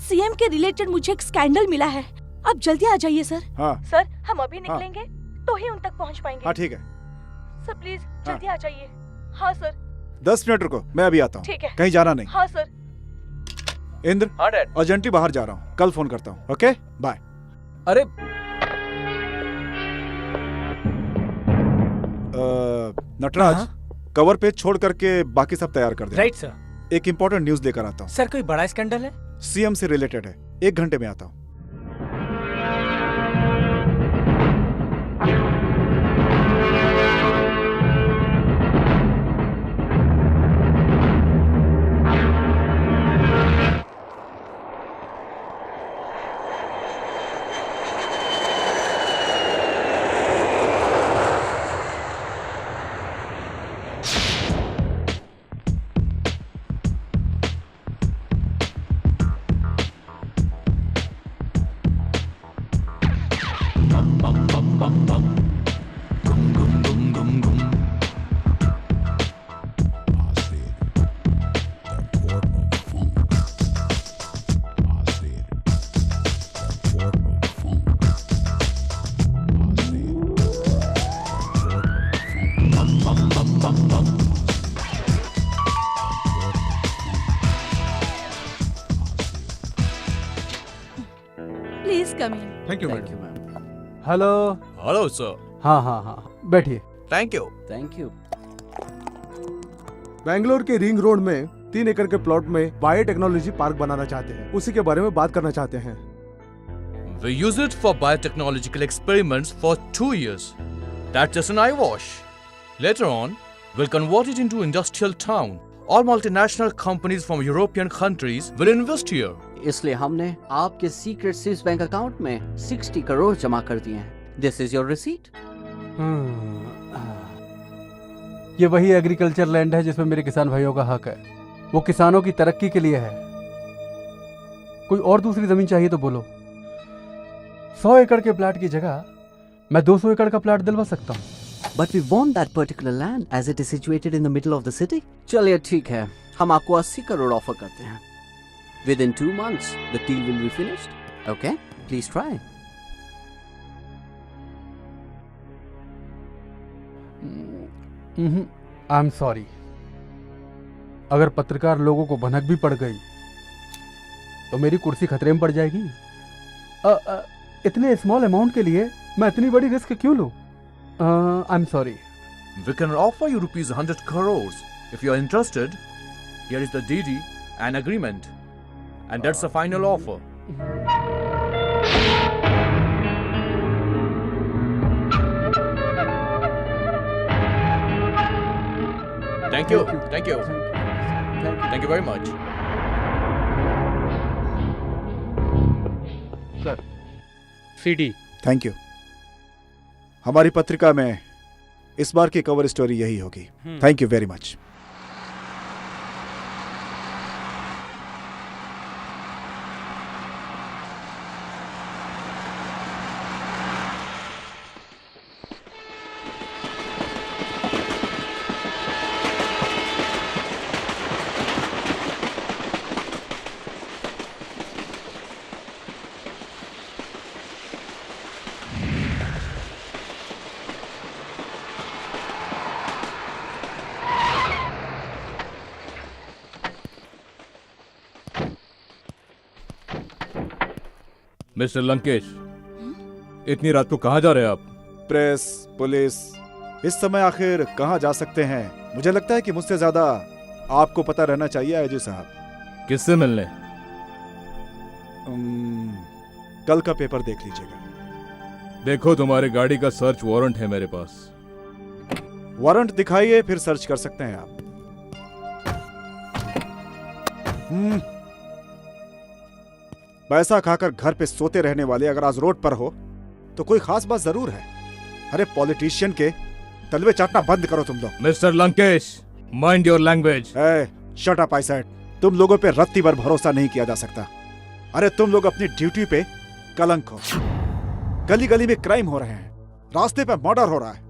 सीएम के रिलेटेड मुझे एक स्कैंडल मिला है, आप जल्दी आ जाइए सर। हाँ सर, हम अभी निकलेंगे तो ही उन तक पहुँच पाएंगे। हाँ ठीक है सर, प्लीज जल्दी आ जाइए। हाँ सर। 10 मिनट रुको, मैं अभी आता हूँ। ठीक है। कहीं जाना नहीं। हाँ सर। इंद्र, हाँ डैड। अर्जेंटली बाहर जा रहा हूँ, कल फोन करता हूँ। Okay bye. अरे नटराज, कवर पेज छोड़ करके बाकी सब तैयार कर दे। Right sir. एक इम्पोर्टेंट न्यूज लेकर आता हूँ। सर, कोई बड़ा स्कैंडल है? सीएम से रिलेटेड है। 1 घंटे में आता हूँ। Please come in. Thank you madam. Hello. Hello sir. हाँ हाँ हाँ, बैठिए। Thank you. Thank you. Bangalore के रिंग रोड में 3 एकड़ के प्लॉट में बायोटेक्नोलॉजी पार्क बनाना चाहते हैं, उसी के बारे में बात करना चाहते हैं। We use it for biotechnological experiments for 2 years. That's just an eyewash. Later on, we'll convert it into industrial town. All multinational companies from European countries will invest here. इसलिए हमने आपके सीक्रेट स्विस बैंक अकाउंट में 60 करोड़ जमा कर दिए हैं। This is your receipt. ये वही एग्रीकल्चर लैंड है जिसमें मेरे किसान भाइयों का हक है। वो किसानों की तरक्की के लिए है। कोई और दूसरी जमीन चाहिए तो बोलो। 100 एकड़ के प्लाट की जगह मैं 200 एकड़ का प्लाट दिलवा सकता हूँ। But we want that particular land as it is situated in the middle of the city. चलिए ठीक है, हम आपको 80 करोड़ ऑफर करते हैं। Within 2 months, the deal will be finished. Okay? Please try. I am sorry. अगर पत्रकार लोगों को भनक भी पड़ गई तो मेरी कुर्सी खतरे में पड़ जाएगी। इतने स्मॉल अमाउंट के लिए मैं इतनी बड़ी रिस्क क्यों लूं? I am sorry. We can offer you rupees 100 crores. If you are interested, here is the DD and agreement. And that's the final offer. Thank you. Thank you. Thank you very much. Sir, CD. Thank you. हमारी पत्रिका में इस बार की कवर स्टोरी यही होगी। Thank you very much. Mister Lankesh, इतनी रात को कहाँ जा रहे हैं आप? प्रेस, पुलिस, इस समय आखिर कहाँ जा सकते हैं? मुझे लगता है कि मुझसे ज्यादा आपको पता रहना चाहिए आईजी साहब। किससे मिलने? कल का पेपर देख लीजिएगा। देखो, तुम्हारी गाड़ी का सर्च वारंट है मेरे पास। वारंट दिखाइए, फिर सर्च कर सकते हैं आप। पैसा खाकर घर पे सोते रहने वाले अगर आज रोड पर हो तो कोई खास बात जरूर है। अरे पॉलिटिशियन के तलवे चाटना बंद करो तुम लोग। Mister Lankesh, mind your language. Shut up I said. तुम लोगों पे रत्ती भर भरोसा नहीं किया जा सकता। अरे तुम लोग अपनी ड्यूटी पे कलंक हो। गली गली में क्राइम हो रहे हैं, रास्ते पे मर्डर हो रहा है,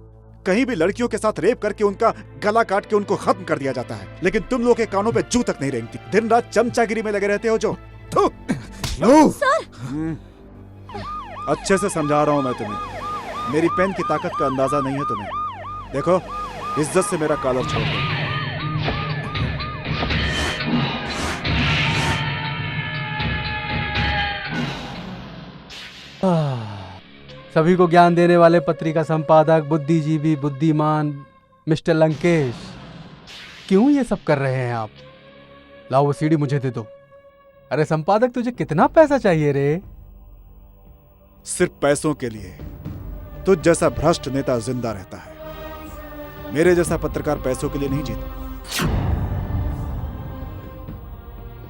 कहीं भी लड़कियों के साथ रेप करके उनका गला काट के उनको खत्म कर दिया जाता है, लेकिन तुम लोग के कानों पे जू तक नहीं रेंगती। दिन रात चमचागिरी में लगे रहते हो जो। सर! अच्छे से समझा रहा हूं मैं तुम्हें। मेरी पेन की ताकत का अंदाजा नहीं है तुम्हें। देखो, इज्जत से मेरा कॉलर छोड़ दो। सभी को ज्ञान देने वाले पत्रिका संपादक, बुद्धिजीवी, बुद्धिमान मिस्टर लंकेश, क्यों ये सब कर रहे हैं आप? लाओ वो सीडी मुझे दे दो। अरे संपादक, तुझे कितना पैसा चाहिए रे? सिर्फ पैसों के लिए तुझ जैसा भ्रष्ट नेता जिंदा रहता है। मेरे जैसा पत्रकार पैसों के लिए नहीं जीता।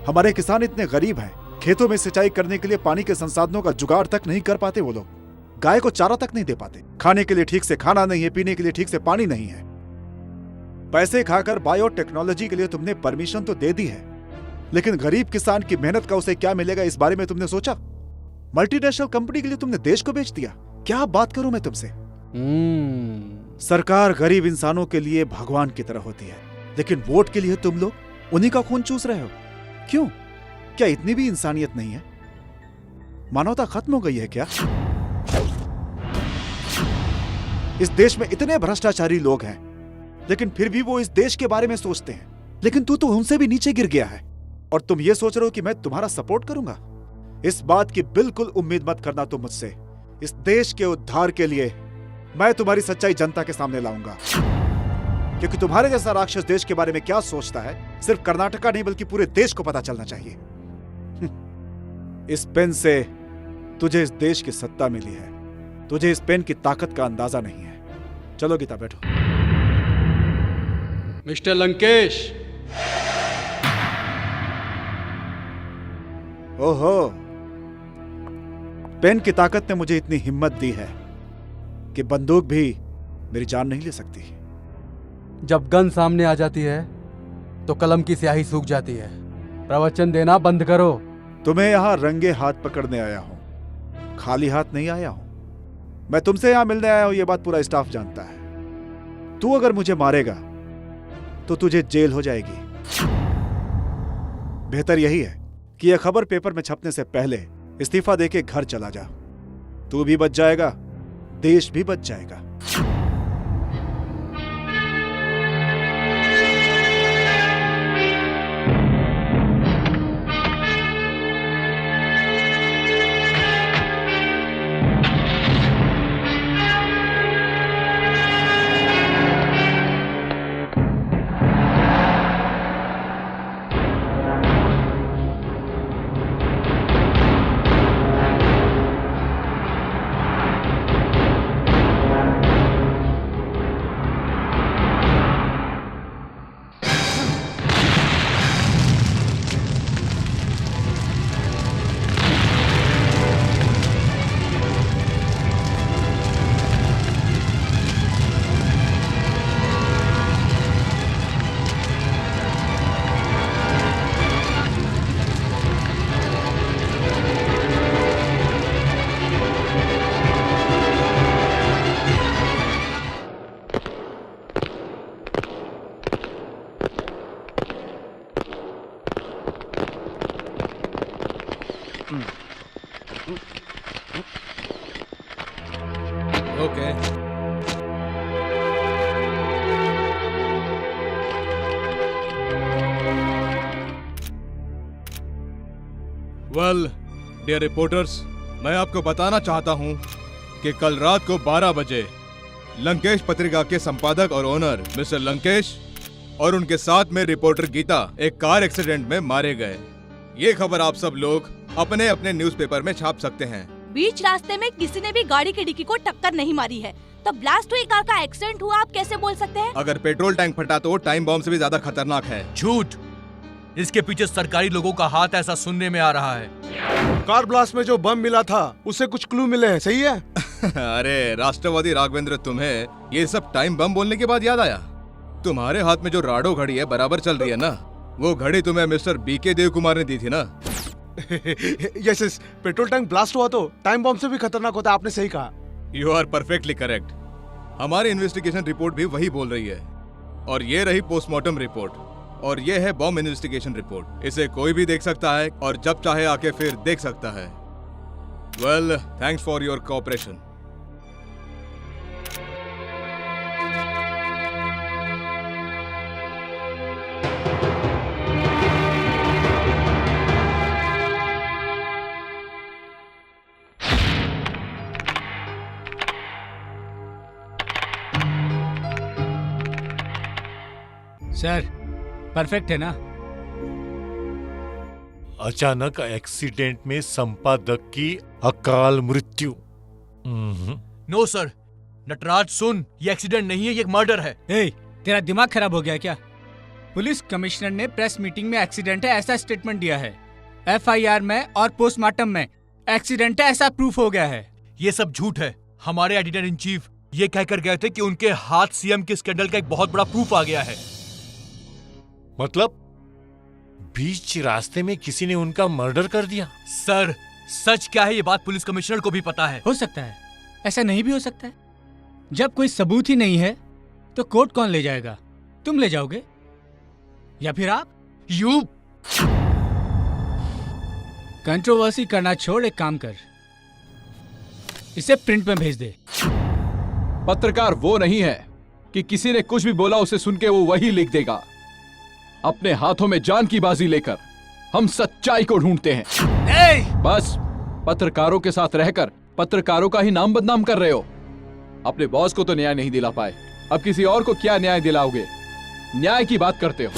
हमारे किसान इतने गरीब हैं, खेतों में सिंचाई करने के लिए पानी के संसाधनों का जुगाड़ तक नहीं कर पाते। वो लोग गाय को चारा तक नहीं दे पाते, खाने के लिए ठीक से खाना नहीं है, पीने के लिए ठीक से पानी नहीं है। पैसे खाकर बायोटेक्नोलॉजी के लिए तुमने परमिशन तो दे दी है, लेकिन गरीब किसान की मेहनत का उसे क्या मिलेगा इस बारे में तुमने सोचा? मल्टीनेशनल कंपनी के लिए तुमने देश को बेच दिया। क्या बात करूं मैं तुमसे? सरकार गरीब इंसानों के लिए भगवान की तरह होती है, लेकिन वोट के लिए तुम लोग उन्हीं का खून चूस रहे हो। क्यों? क्या इतनी भी इंसानियत नहीं है? मानवता खत्म हो गई है क्या? इस देश में इतने भ्रष्टाचारी लोग हैं, लेकिन फिर भी वो इस देश के बारे में सोचते हैं। लेकिन तू तो उनसे भी नीचे गिर गया है, और तुम ये सोच रहे हो कि मैं तुम्हारा सपोर्ट करूंगा। इस बात की बिल्कुल उम्मीद मत करना तुम मुझसे। इस देश के उद्धार के लिए मैं तुम्हारी सच्चाई जनता के सामने लाऊंगा, क्योंकि तुम्हारे जैसा राक्षस देश के बारे में क्या सोचता है सिर्फ कर्नाटका नहीं बल्कि पूरे देश को पता चलना चाहिए। इस पेन से तुझे इस देश की सत्ता मिली है, तुझे इस पेन की ताकत का अंदाजा नहीं है। चलो गीता, बैठो। मिस्टर लंकेश। ओहो, पेन की ताकत ने मुझे इतनी हिम्मत दी है कि बंदूक भी मेरी जान नहीं ले सकती। जब गन सामने आ जाती है तो कलम की स्याही सूख जाती है। प्रवचन देना बंद करो। तुम्हें यहां रंगे हाथ पकड़ने आया हूं, खाली हाथ नहीं आया हूं। मैं तुमसे यहां मिलने आया हूं, यह बात पूरा स्टाफ जानता है। तू अगर मुझे मारेगा तो तुझे जेल हो जाएगी। बेहतर यही है कि यह खबर पेपर में छपने से पहले इस्तीफा देके घर चला जा। तू भी बच जाएगा, देश भी बच जाएगा। Okay. वेल डियर रिपोर्टर्स, मैं आपको बताना चाहता हूं कि कल रात को 12 बजे लंकेश पत्रिका के संपादक और ओनर मिस्टर लंकेश और उनके साथ में रिपोर्टर गीता एक कार एक्सीडेंट में मारे गए। ये खबर आप सब लोग अपने अपने न्यूज़पेपर में छाप सकते हैं। बीच रास्ते में किसी ने भी गाड़ी की डिक्की को टक्कर नहीं मारी है, तो ब्लास्ट हुई कार का एक्सीडेंट हुआ आप कैसे बोल सकते हैं? अगर पेट्रोल टैंक फटा तो टाइम बॉम्ब से भी ज्यादा खतरनाक है। झूठ। इसके पीछे सरकारी लोगों का हाथ, ऐसा सुनने में आ रहा है। कार ब्लास्ट में जो बम मिला था उससे कुछ क्लू मिले हैं, सही है? अरे राष्ट्रवादी राघवेंद्र, तुम्हें ये सब टाइम बम बोलने के बाद याद आया। तुम्हारे हाथ में जो राडो घड़ी है बराबर चल रही है ना, वो घड़ी तुम्हें मिस्टर बीके देव कुमार ने दी थी ना। यस, पेट्रोल टैंक ब्लास्ट हुआ तो टाइम बम से भी खतरनाक होता है, आपने सही कहा। You are perfectly correct. हमारी इन्वेस्टिगेशन रिपोर्ट भी वही बोल रही है। और ये रही पोस्टमार्टम रिपोर्ट, और ये है बॉम्ब इन्वेस्टिगेशन रिपोर्ट। इसे कोई भी देख सकता है और जब चाहे आके फिर देख सकता है। Well, thanks for your cooperation. Sir, perfect है ना? अचानक एक्सीडेंट में संपादक की अकाल मृत्यु। नो सर, नटराज सुन, ये एक्सीडेंट नहीं है, ये एक मर्डर है। तेरा दिमाग खराब हो गया क्या? पुलिस कमिश्नर ने प्रेस मीटिंग में एक्सीडेंट है ऐसा स्टेटमेंट दिया है। एफआईआर में और पोस्टमार्टम में एक्सीडेंट है ऐसा प्रूफ हो गया है। ये सब झूठ है। हमारे एडिटर इन चीफ ये कहकर गए थे कि उनके हाथ सीएम के स्कैंडल का एक बहुत बड़ा प्रूफ आ गया है। मतलब बीच रास्ते में किसी ने उनका मर्डर कर दिया? सर, सच क्या है ये बात पुलिस कमिश्नर को भी पता है। हो सकता है, ऐसा नहीं भी हो सकता है। जब कोई सबूत ही नहीं है तो कोर्ट कौन ले जाएगा? तुम ले जाओगे या फिर आप? यू कंट्रोवर्सी करना छोड़, एक काम कर, इसे प्रिंट में भेज दे। पत्रकार वो नहीं है कि किसी ने कुछ भी बोला उसे सुन के वो वही लिख देगा। अपने हाथों में जान की बाजी लेकर हम सच्चाई को ढूंढते हैं। बस पत्रकारों के साथ रहकर पत्रकारों का ही नाम बदनाम कर रहे हो। अपने बॉस को तो न्याय नहीं दिला पाए, अब किसी और को क्या न्याय दिलाओगे? न्याय की बात करते हो।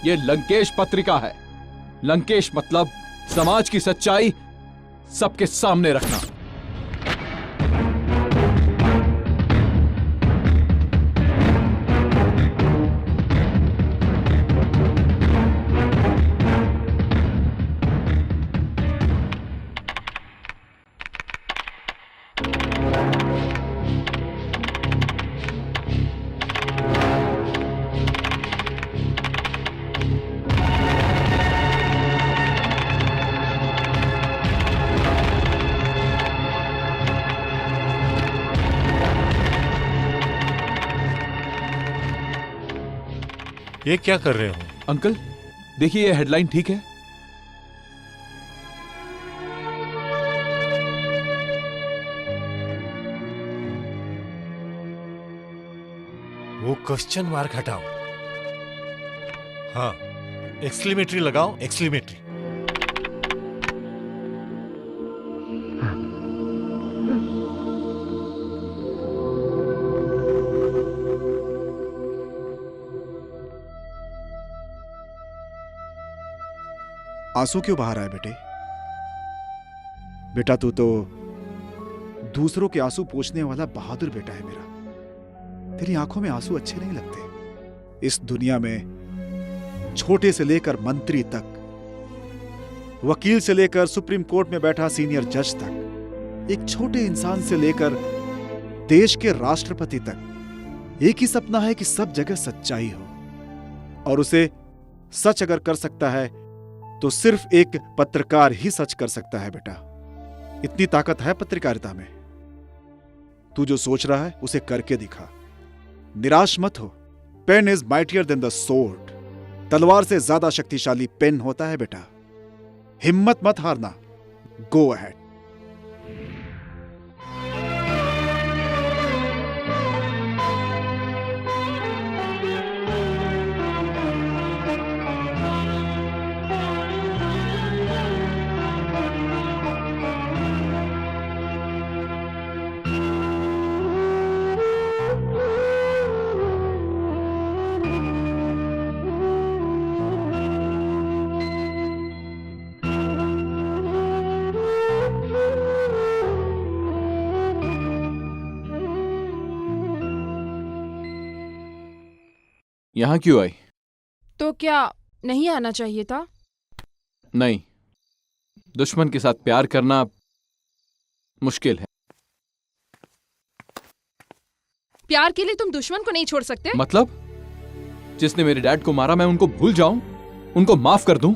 ये लंकेश पत्रिका है। लंकेश मतलब समाज की सच्चाई सबके सामने रखना। ये क्या कर रहे हो? अंकल देखिए, ये हेडलाइन ठीक है? वो क्वेश्चन मार्क हटाओ। हाँ, एक्सक्लेमेटरी लगाओ, एक्सक्लेमेटरी। आंसू क्यों बाहर आए बेटे? बेटा तू तो दूसरों के आंसू पोंछने वाला बहादुर बेटा है मेरा। तेरी आंखों में आंसू अच्छे नहीं लगते। इस दुनिया में छोटे से लेकर मंत्री तक, वकील से लेकर सुप्रीम कोर्ट में बैठा सीनियर जज तक, एक छोटे इंसान से लेकर देश के राष्ट्रपति तक एक ही सपना है कि सब जगह सच्चाई हो। और उसे सच अगर कर सकता है तो सिर्फ एक पत्रकार ही सच कर सकता है बेटा। इतनी ताकत है पत्रकारिता में। तू जो सोच रहा है उसे करके दिखा। निराश मत हो। Pen is mightier than the sword. तलवार से ज्यादा शक्तिशाली पेन होता है बेटा। हिम्मत मत हारना। Go ahead. यहाँ क्यों आई? तो क्या नहीं आना चाहिए था? नहीं, दुश्मन के साथ प्यार करना मुश्किल है। प्यार के लिए तुम दुश्मन को नहीं छोड़ सकते? मतलब जिसने मेरे डैड को मारा मैं उनको भूल जाऊं, उनको माफ कर दूं?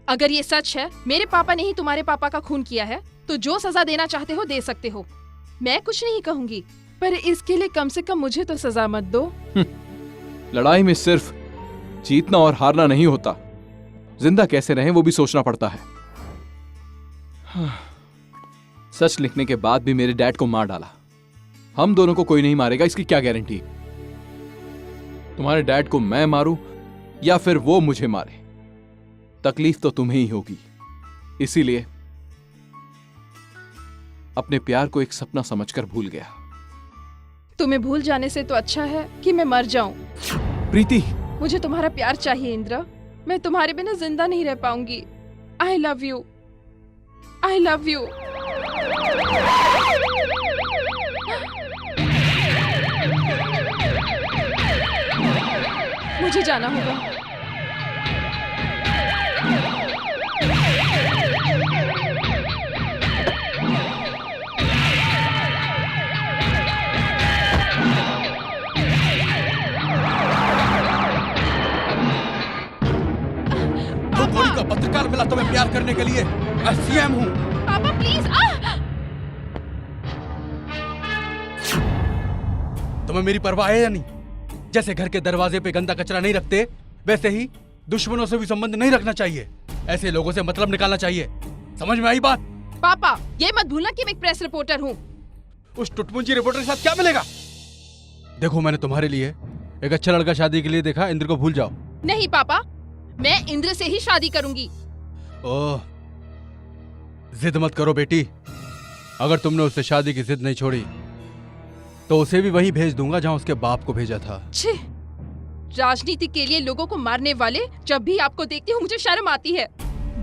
अगर ये सच है मेरे पापा ने ही तुम्हारे पापा का खून किया है तो जो सजा देना चाहते हो दे सकते हो, मैं कुछ नहीं कहूंगी, पर इसके लिए कम से कम मुझे तो सजा मत दो। लड़ाई में सिर्फ जीतना और हारना नहीं होता, जिंदा कैसे रहें वो भी सोचना पड़ता है। सच लिखने के बाद भी मेरे डैड को मार डाला। हम दोनों को कोई नहीं मारेगा, इसकी क्या गारंटी? तुम्हारे डैड को मैं मारूं या फिर वो मुझे मारे, तकलीफ तो तुम्हें ही होगी। इसीलिए अपने प्यार को एक सपना समझकर भूल गया। तुम्हें भूल जाने से तो अच्छा है कि मैं मर जाऊं। प्रीति, मुझे तुम्हारा प्यार चाहिए इंद्र, मैं तुम्हारे बिना जिंदा नहीं रह पाऊंगी। I love you, I love you. मुझे जाना होगा। गोली का पत्रकार मिला तुम्हें प्यार करने के लिए? मैं सीएम हूँ। पापा प्लीज। तुम्हें मेरी परवाह है या नहीं? जैसे घर के दरवाजे पे गंदा कचरा नहीं रखते, वैसे ही दुश्मनों से भी संबंध नहीं रखना चाहिए। ऐसे लोगों से मतलब निकालना चाहिए। समझ में आई बात? पापा ये मत भूलना कि मैं एक प्रेस रिपोर्टर हूँ। उस टुटमुंजी रिपोर्टर के साथ क्या मिलेगा? देखो मैंने तुम्हारे लिए एक अच्छा लड़का शादी के लिए देखा, इंद्र को भूल जाओ। नहीं पापा, मैं इंद्र से ही शादी करूंगी। ओह, जिद मत करो बेटी। अगर तुमने उससे शादी की जिद नहीं छोड़ी तो उसे भी वहीं भेज दूंगा जहां उसके बाप को भेजा था। छे, राजनीति के लिए लोगों को मारने वाले जब भी आपको देखती हूँ मुझे शर्म आती है।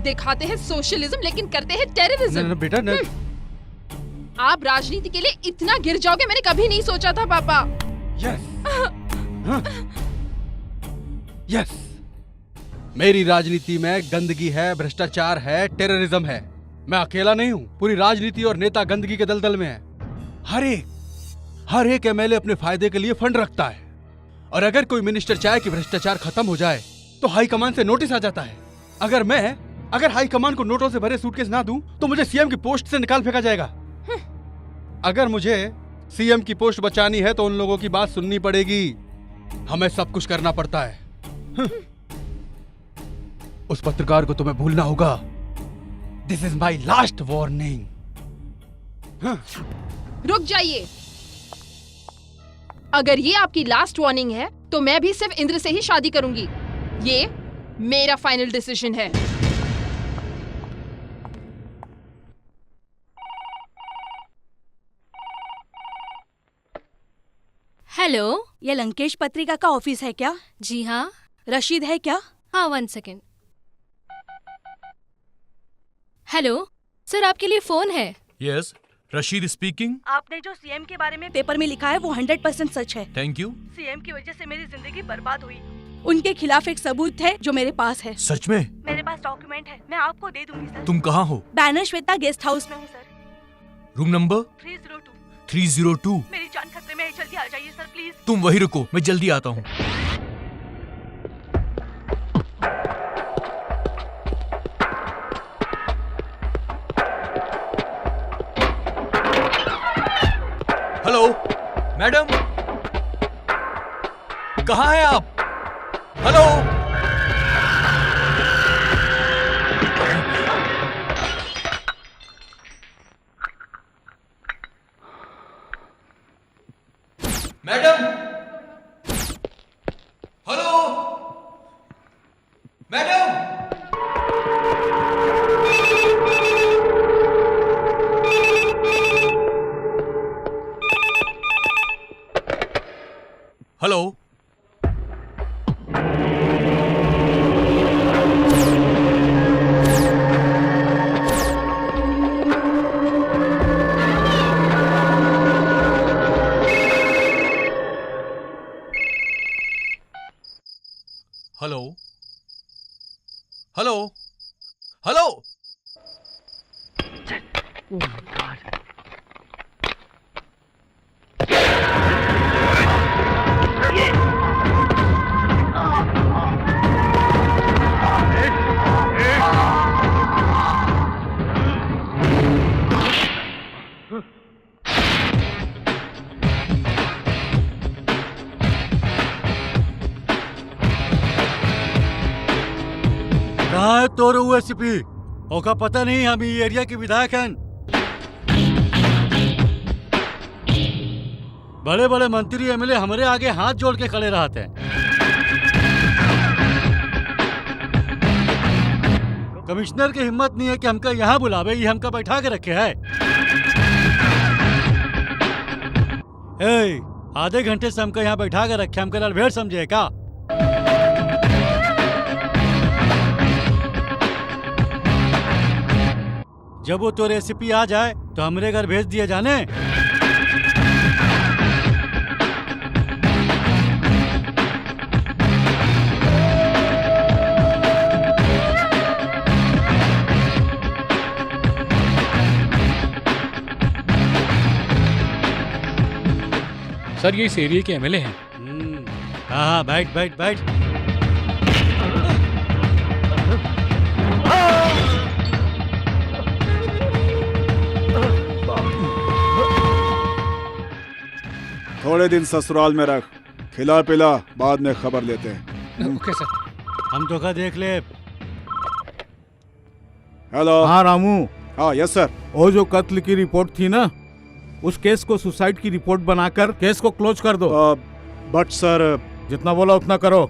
दिखाते हैं सोशलिज्म लेकिन करते हैं टेररिज्म। न, बेटा न... आप राजनीति के लिए इतना गिर जाओगे मैंने कभी नहीं सोचा था पापा। यस, मेरी राजनीति में गंदगी है, भ्रष्टाचार है, टेररिज्म है। मैं अकेला नहीं हूँ, पूरी राजनीति और नेता गंदगी के दलदल में है। हर एक एमएलए अपने फायदे के लिए फंड रखता है, और अगर कोई मिनिस्टर चाहे कि भ्रष्टाचार खत्म हो जाए तो हाईकमान से नोटिस आ जाता है। अगर हाईकमान को नोटों से भरे सूटकेस ना दूं तो मुझे सीएम की पोस्ट से निकाल फेंका जाएगा। अगर मुझे सीएम की पोस्ट बचानी है तो उन लोगों की बात सुननी पड़ेगी। हमें सब कुछ करना पड़ता है। उस पत्रकार को तुम्हें भूलना होगा। This is my last warning. रुक जाइए, अगर ये आपकी लास्ट वार्निंग है तो मैं भी सिर्फ इंद्र से ही शादी करूंगी। ये मेरा फाइनल डिसीजन है। हेलो, ये लंकेश पत्रिका का ऑफिस है क्या? जी हाँ। रशीद है क्या? हाँ, 1 सेकेंड। हेलो सर, आपके लिए फोन है। Yes, Rashid speaking. आपने जो सीएम के बारे में पेपर में लिखा है वो 100% सच है। Thank you. सीएम की वजह से मेरी जिंदगी बर्बाद हुई। उनके खिलाफ एक सबूत है जो मेरे पास है। सच में? मेरे पास डॉक्यूमेंट है, मैं आपको दे दूंगी सर। तुम कहाँ हो? बैनर श्वेता गेस्ट हाउस में हूँ सर। Room number 302। मेरी जान खतरे में है, जल्दी आ जाइए सर प्लीज। तुम वहीं रुको, मैं जल्दी आता हूँ। हेलो मैडम, कहाँ हैं आप? Hello, madam, hello madam. Hello, hello hello hello. कहाँ है तोर एसपी? ओका पता नहीं हम ये एरिया के विधायक हैं। बड़े बड़े मंत्री एमएलए हमारे आगे हाथ जोड़ के खड़े रहते हैं। कमिश्नर की हिम्मत नहीं है कि हमका यहाँ बुलावे, ये हमका बैठा के रखे है। आधे घंटे से हमका यहाँ बैठा के रखे, हमका लड़भेड़ समझे का? जब वो तोरे एसपी आ जाए तो हमरे घर भेज दिए जाने। सर ये इस एरिया के एमएलए हैं। हाँ बैठ बैठ बैठ। थोड़े दिन ससुराल में रख, खिला पिला, बाद में खबर लेते हैं। Okay sir. हम तो का देख ले। हेलो। हाँ रामू। हाँ यस सर। वो जो कत्ल की रिपोर्ट थी ना, उस केस को सुसाइड की रिपोर्ट बनाकर केस को क्लोज कर दो। बट सर, जितना बोला उतना करो।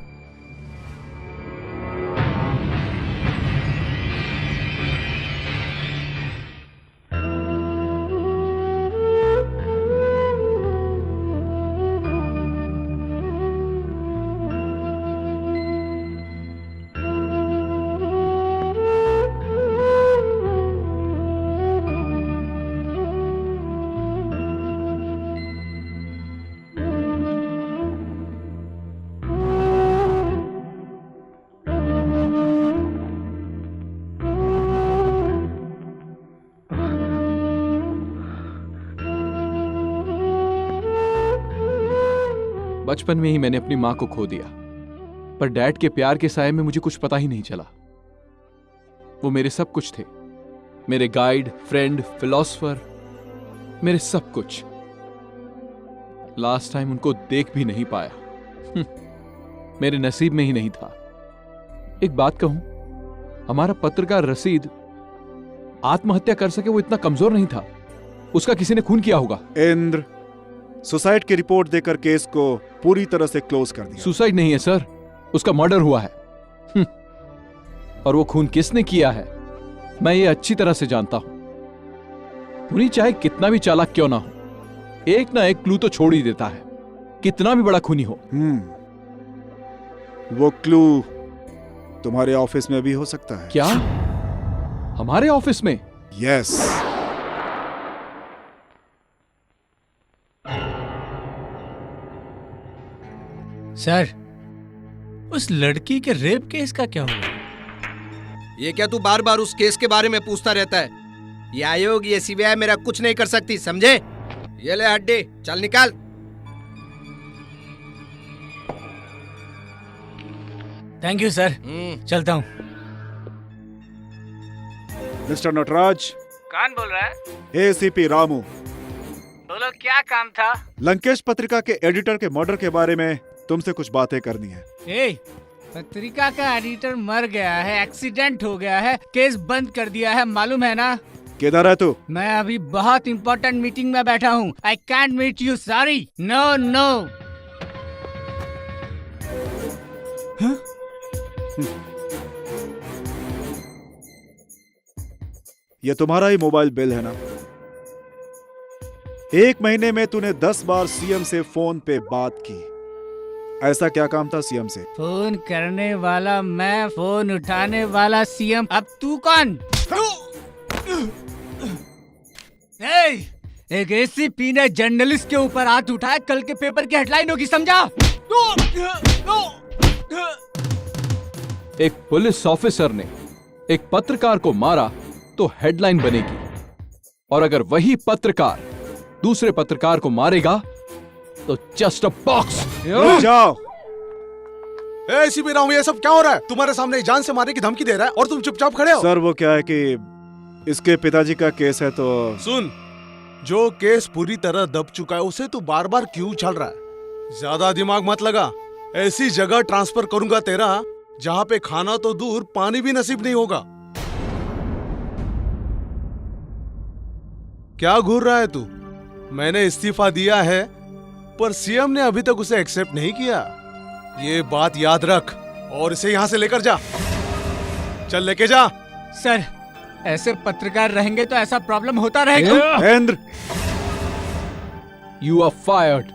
बचपन में ही मैंने अपनी मां को खो दिया, पर डैड के प्यार के साये में मुझे कुछ पता ही नहीं चला। वो मेरे सब कुछ थे, मेरे गाइड, फ्रेंड, फिलोसोफर, मेरे सब कुछ। लास्ट टाइम उनको देख भी नहीं पाया। मेरे नसीब में ही नहीं था। एक बात कहूं, हमारा पत्रकार रसीद आत्महत्या कर सके वो इतना कमजोर नहीं था। उसका किसी ने खून किया होगा। इंद्र, सुसाइड की रिपोर्ट देकर केस को पूरी तरह से क्लोज कर दिया। सुसाइड नहीं है सर, उसका मर्डर हुआ है। और वो खून किसने किया है मैं ये अच्छी तरह से जानता हूं। उन्हीं चाहे कितना भी चालाक क्यों ना हो, एक ना एक क्लू तो छोड़ ही देता है, कितना भी बड़ा खूनी हो। वो क्लू तुम्हारे ऑफिस में भी हो सकता है। क्या? हमारे ऑफिस में? यस। सर, उस लड़की के रेप केस का क्या हुआ? ये क्या तू बार बार उस केस के बारे में पूछता रहता है? ये आयोग, ये सीबीआई मेरा कुछ नहीं कर सकती, समझे? ये ले हड्डी, चल निकाल। थैंक यू सर, चलता हूँ। मिस्टर नटराज। कौन बोल रहा है? एसीपी रामू। बोलो क्या काम था? लंकेश पत्रिका के एडिटर के मर्डर के बारे में तुमसे कुछ बातें करनी है। पत्रिका का एडिटर मर गया है, एक्सीडेंट हो गया है, केस बंद कर दिया है, मालूम है ना? किधर है तू? मैं अभी बहुत इम्पोर्टेंट मीटिंग में बैठा हूँ। I can't meet you, sorry. No no. ये तुम्हारा ही मोबाइल बिल है ना? एक महीने में तूने 10 बार सीएम से फोन पे बात की। ऐसा क्या काम था सीएम से? फोन करने वाला मैं, फोन उठाने वाला सीएम। अब तू कौन? एक एसीपी ने जर्नलिस्ट के ऊपर हाथ उठाया, कल के पेपर की हेडलाइन होगी, समझा? एक पुलिस ऑफिसर ने एक पत्रकार को मारा तो हेडलाइन बनेगी, और अगर वही पत्रकार दूसरे पत्रकार को मारेगा तो जस्ट अ बॉक्स। जाओ। एसीपी राव, ये सब क्या हो रहा है? तुम्हारे सामने जान से मारने की धमकी दे रहा है और तुम चुपचाप खड़े हो। सर वो क्या है कि इसके पिताजी का केस है तो। सुन, जो केस पूरी तरह दब चुका है उसे तू बार बार क्यों उछाल रहा है? ज्यादा दिमाग मत लगा। ऐसी जगह ट्रांसफर करूंगा तेरा जहां पे खाना तो दूर पानी भी नसीब नहीं होगा। क्या घूर रहा है तू? मैंने इस्तीफा दिया है पर सीएम ने अभी तक उसे एक्सेप्ट नहीं किया। ये बात याद रख और इसे यहां से लेकर जा। चल लेके जा। सर, ऐसे पत्रकार रहेंगे तो ऐसा प्रॉब्लम होता रहेगा। Mahendra, you are fired.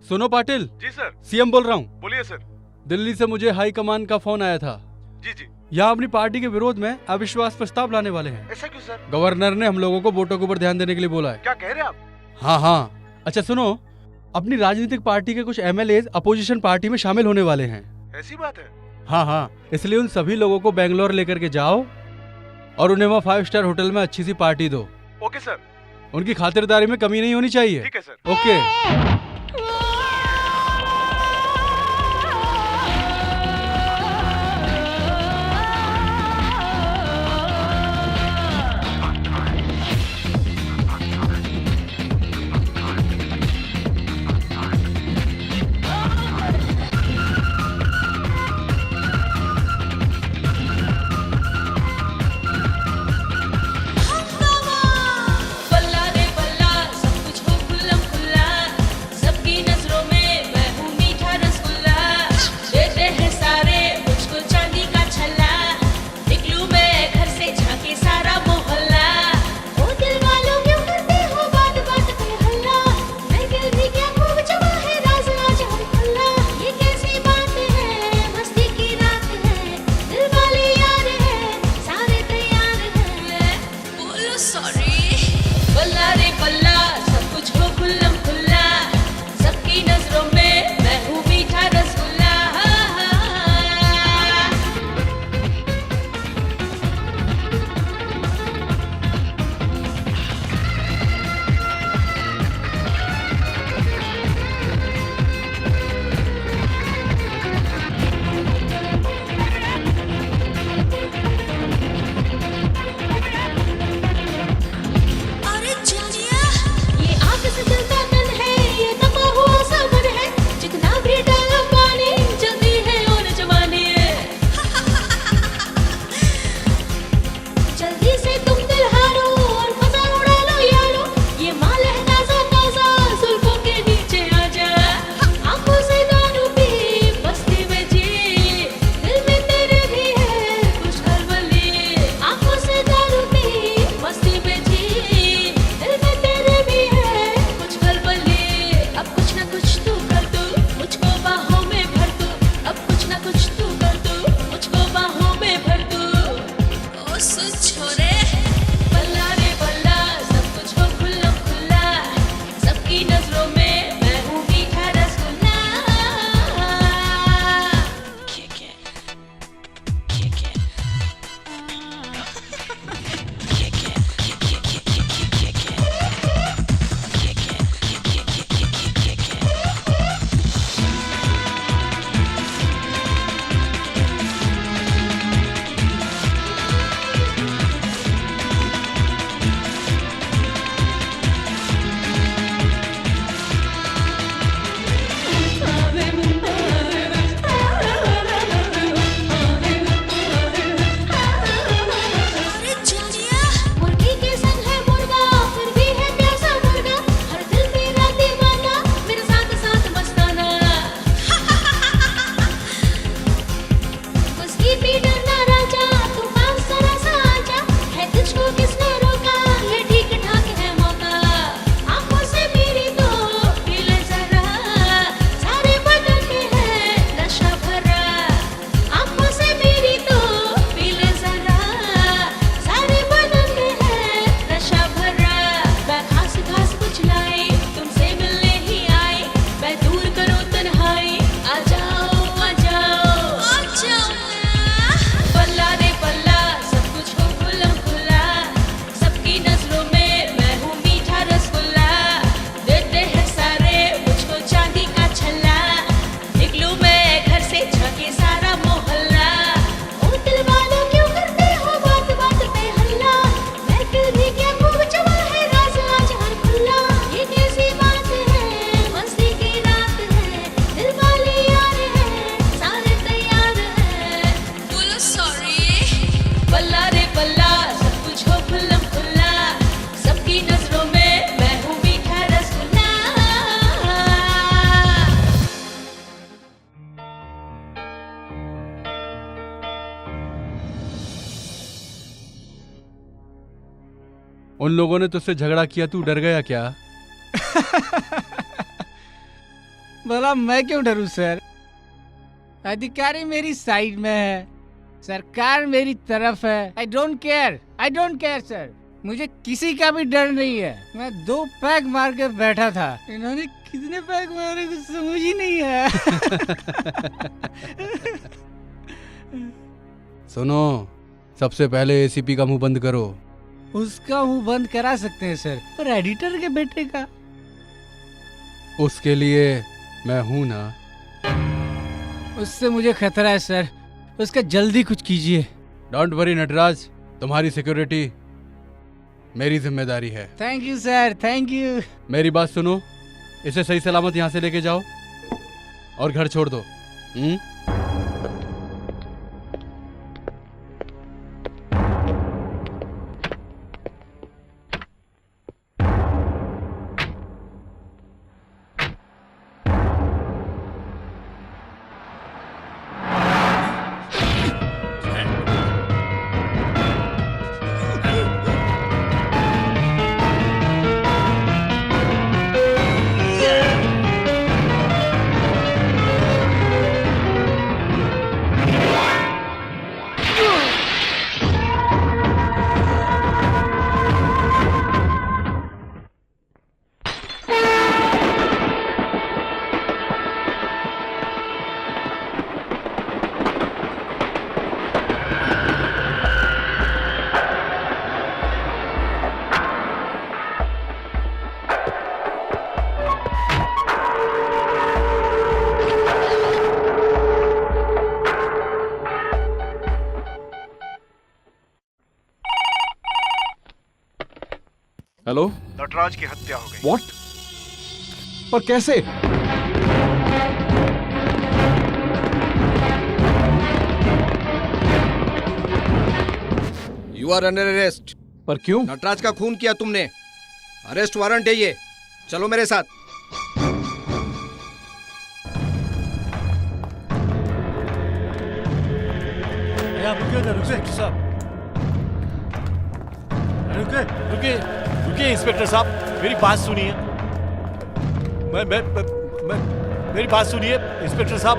सुनो पाटिल। जी सर। सीएम बोल रहा हूँ। बोलिए सर। दिल्ली से मुझे हाई कमान का फोन आया था। जी जी। यहाँ अपनी पार्टी के विरोध में अविश्वास प्रस्ताव लाने वाले हैं। ऐसा क्यों सर? गवर्नर ने हम लोगों को वोटों के ऊपर ध्यान देने के लिए बोला है। क्या कह रहे हैं आप? हाँ हाँ। अच्छा सुनो, अपनी राजनीतिक पार्टी के कुछ एमएलए अपोजिशन पार्टी में शामिल होने वाले हैं। ऐसी बात है? हाँ हाँ, इसलिए उन सभी लोगों को बेंगलोर लेकर के जाओ और उन्हें वहाँ 5 स्टार होटल में अच्छी सी पार्टी दो। Okay sir. उनकी खातिरदारी में कमी नहीं होनी चाहिए। ठीक है सर। ओके। बल्ला रे बल्ला, सब कुछ हो खुल्लम खुल्ला, सबकी नजरों में मैं हूँ मीठा रसगुल्ला। देते हैं सारे मुझको चांदी का छल्ला, निकलूं मैं घर से झांके सारा मोहल्ला। ओ दिल वालों क्यों करते हो बात बात पे हल्ला, मैं दिल भी क्या खूब जमा है राज राज हर खुल्ला। ये कैसी बात है, मस्ती की रात है, दिल वाले यार है, सारे तैयार हैं। बोलो सॉरी। बल्ला रे बल्ला, सब कुछ हो खुल्लम खुल्ला, सबकी नजरों में मैं हूँ मीठा रसगुल्ला। अरे जानिया, ये आग से जलता उन लोगों ने तुझसे झगड़ा किया, तू डर गया क्या? भला मैं क्यों डरूं सर? अधिकारी मेरी साइड में है, सरकार मेरी तरफ है। आई डोंट केयर सर, मुझे किसी का भी डर नहीं है। मैं 2 पैग मार के बैठा था, इन्होंने कितने पैग मारे कुछ समझ ही नहीं है। सुनो, सबसे पहले एसीपी का मुंह बंद करो। उसका मुंह बंद करा सकते हैं सर, पर एडिटर के बेटे का? उसके लिए मैं हूं ना। उससे मुझे खतरा है सर, उसका जल्दी कुछ कीजिए। डोंट वरी नटराज, तुम्हारी सिक्योरिटी मेरी जिम्मेदारी है। Thank you sir, thank you. मेरी बात सुनो, इसे सही सलामत यहाँ से लेके जाओ और घर छोड़ दो। हेलो, नटराज की हत्या हो गई। व्हाट? पर कैसे? You are under arrest. पर क्यों? नटराज का खून किया तुमने, अरेस्ट वारंट है ये। चलो मेरे साथ। आप रुकिए साहब, रुकिए इंस्पेक्टर साहब, मेरी बात सुनिए। मेरी बात सुनिए इंस्पेक्टर साहब,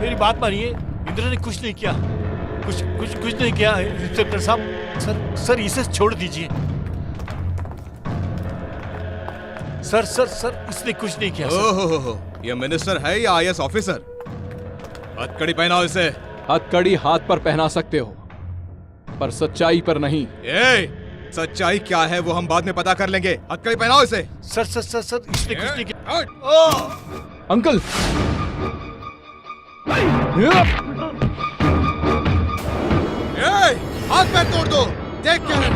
मेरी बात मानिए। इंद्र ने कुछ नहीं किया, कुछ नहीं किया इंस्पेक्टर साहब। सर इसे छोड़ दीजिए। सर इसने कुछ नहीं किया। ओहो, ये मिनिस्टर है या IAS ऑफिसर? हथकड़ी पहनाओ इसे। हथकड़ी हाथ पर पहना सकते हो, पर सच्चाई पर नहीं। सच्चाई क्या है वो हम बाद में पता कर लेंगे। हथकड़ी पहनाओ इसे। सर इसने कुछ नहीं किया। अंकल, हाथ पैर तोड़ दो, देख क्या है।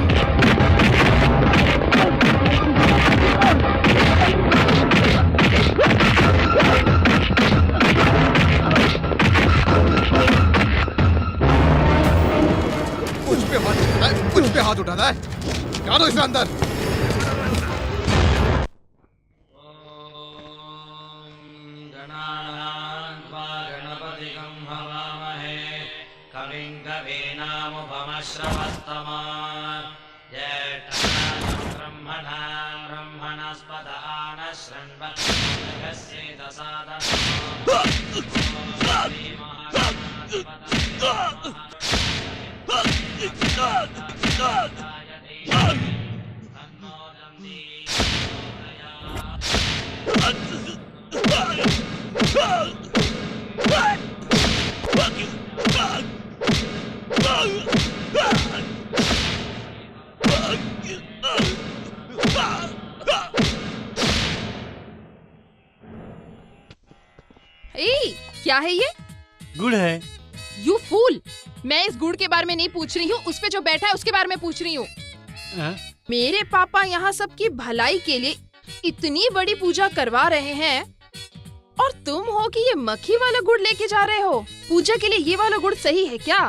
कुछ पे हाथ उठाना है, क्या दो इसे अंदर। क्या है ये? गुड़ है। यू फूल, मैं इस गुड़ के बारे में नहीं पूछ रही हूँ, उस पे जो बैठा है उसके बारे में पूछ रही हूँ। मेरे पापा यहाँ सबकी भलाई के लिए इतनी बड़ी पूजा करवा रहे हैं और तुम हो कि ये मक्खी वाला गुड़ लेके जा रहे हो। पूजा के लिए ये वाला गुड़ सही है क्या?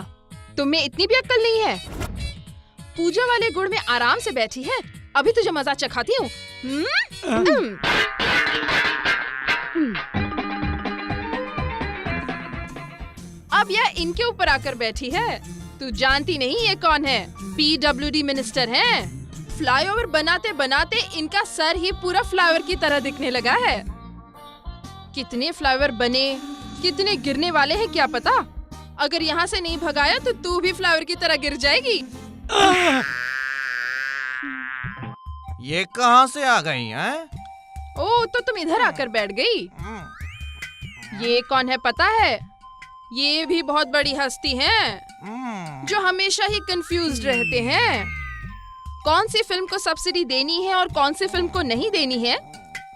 तुम्हें इतनी भी अक्ल नहीं है? पूजा वाले गुड़ में आराम से बैठी है, अभी तुझे मजा चखाती हूँ। अब यह इनके ऊपर आकर बैठी है। तू जानती नहीं ये कौन है? PWD मिनिस्टर हैं। फ्लाईओवर बनाते बनाते इनका सर ही पूरा फ्लाईओवर की तरह दिखने लगा है। कितने फ्लाईओवर बने, कितने गिरने वाले हैं क्या पता। अगर यहाँ से नहीं भगाया तो तू भी फ्लाईओवर की तरह गिर जाएगी। ये कहाँ से आ गई हैं? ओ, तो तुम इधर आकर बैठ गई। ये कौन है पता है? ये भी बहुत बड़ी हस्ती हैं, जो हमेशा ही कंफ्यूज्ड रहते हैं। कौन सी फिल्म को सब्सिडी देनी है और कौन सी फिल्म को नहीं देनी है,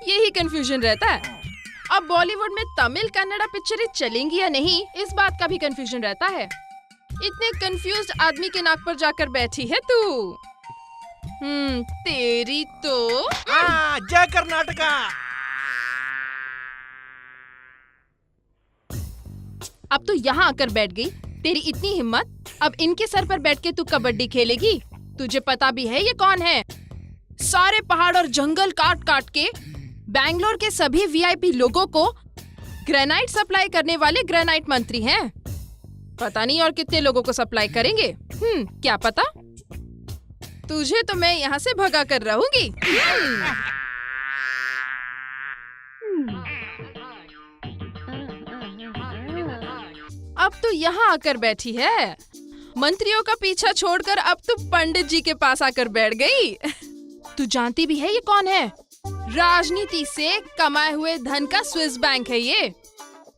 यही कंफ्यूजन रहता है। अब बॉलीवुड में तमिल कन्नड़ा पिक्चरें चलेंगी या नहीं, इस बात का भी कंफ्यूजन रहता है। इतने कंफ्यूज्ड आदमी के नाक पर जाकर बैठी है तू। तेरी तो जय कर्नाटका। अब तो यहाँ आकर बैठ गई। तेरी इतनी हिम्मत, अब इनके सर पर बैठ के तू कबड्डी खेलेगी? तुझे पता भी है ये कौन है? सारे पहाड़ और जंगल काट काट के बैंगलोर के सभी वीआईपी लोगों को ग्रेनाइट सप्लाई करने वाले ग्रेनाइट मंत्री हैं। पता नहीं और कितने लोगों को सप्लाई करेंगे। क्या पता। तुझे तो मैं यहाँ से भगा कर रहूंगी। अब तो यहाँ आकर बैठी है। मंत्रियों का पीछा छोड़कर अब तो पंडित जी के पास आकर बैठ गई। तू जानती भी है ये कौन है? राजनीति से कमाए हुए धन का स्विस बैंक है ये।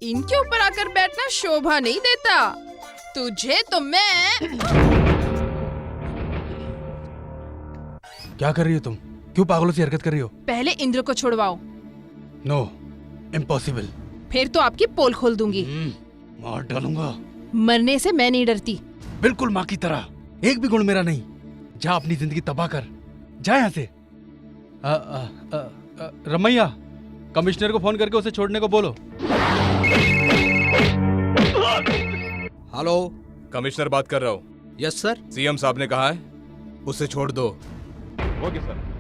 इनके ऊपर आकर बैठना शोभा नहीं देता। तुझे तो मैं। क्या कर रही हो तुम? क्यों पागलों सी हरकत कर रही हो? पहले इंद्र को छुड़वाओ। No, impossible. फिर तो आपकी पोल खोल दूंगी। मार डालूंगा। मरने से मैं नहीं डरती। बिल्कुल माँ की तरह। एक भी गुण मेरा नहीं। जा अपनी जिंदगी तबाह कर। जा यहाँ से। रमैया, कमिश्नर को फोन करके उसे छोड़ने को बोलो। हेलो, कमिश्नर बात कर रहा हूँ। Yes sir. सीएम साहब ने कहा है उसे छोड़ दो। Okay sir.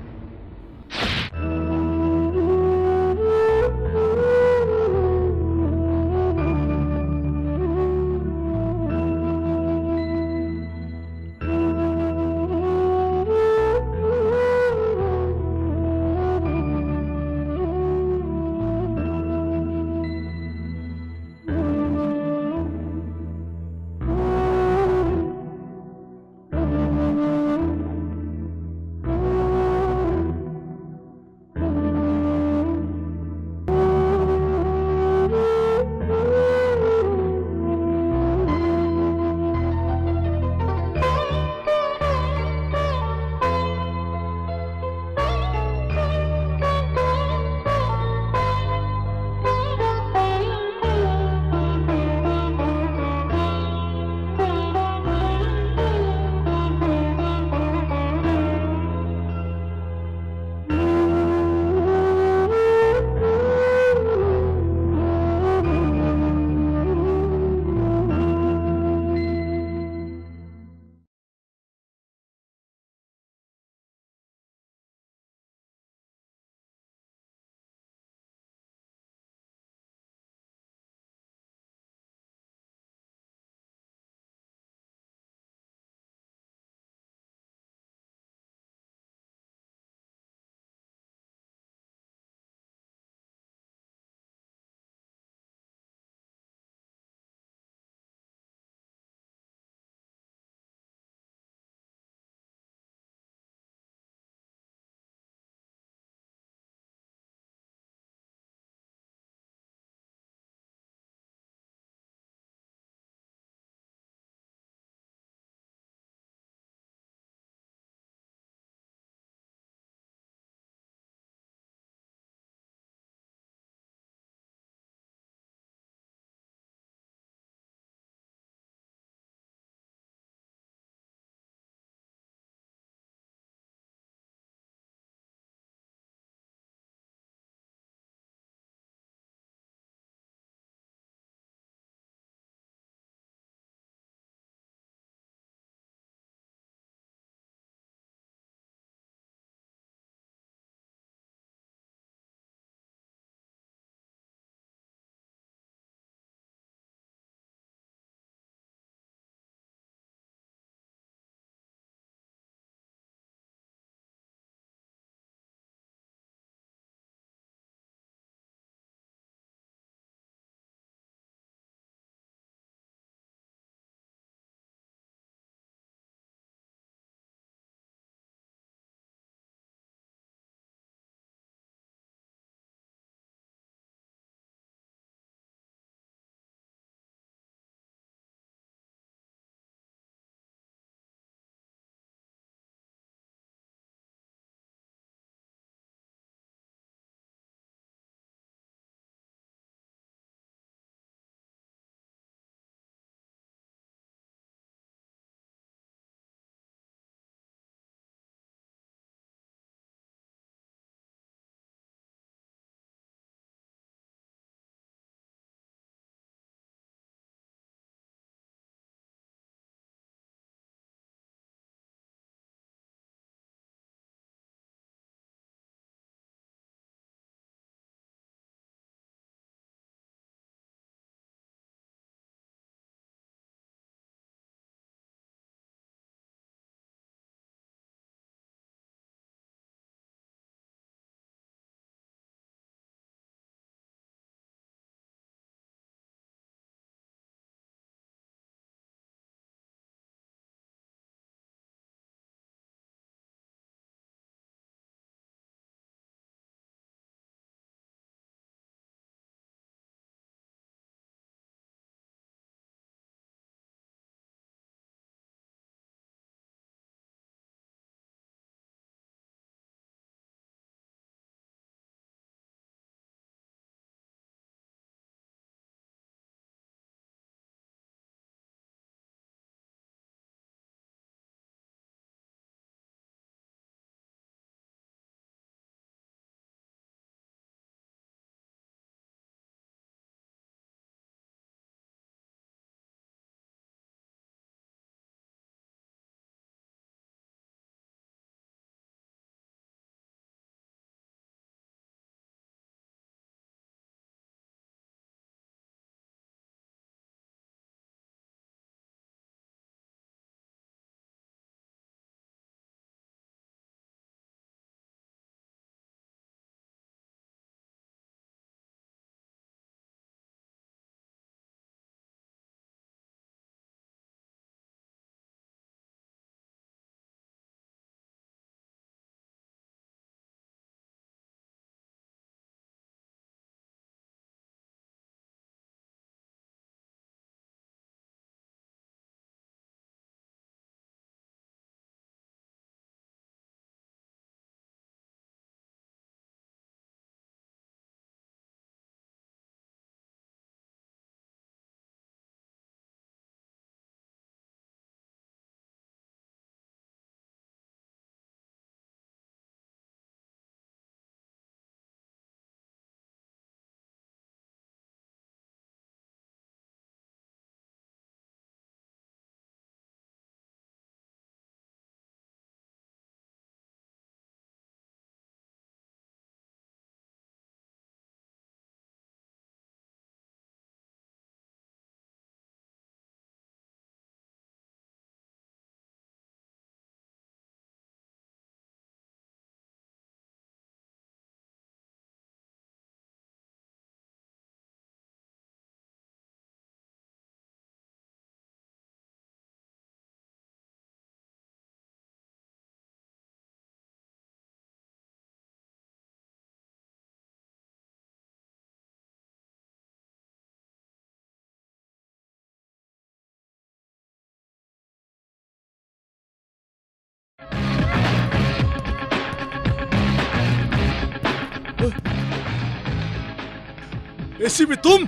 एसीपी तुम?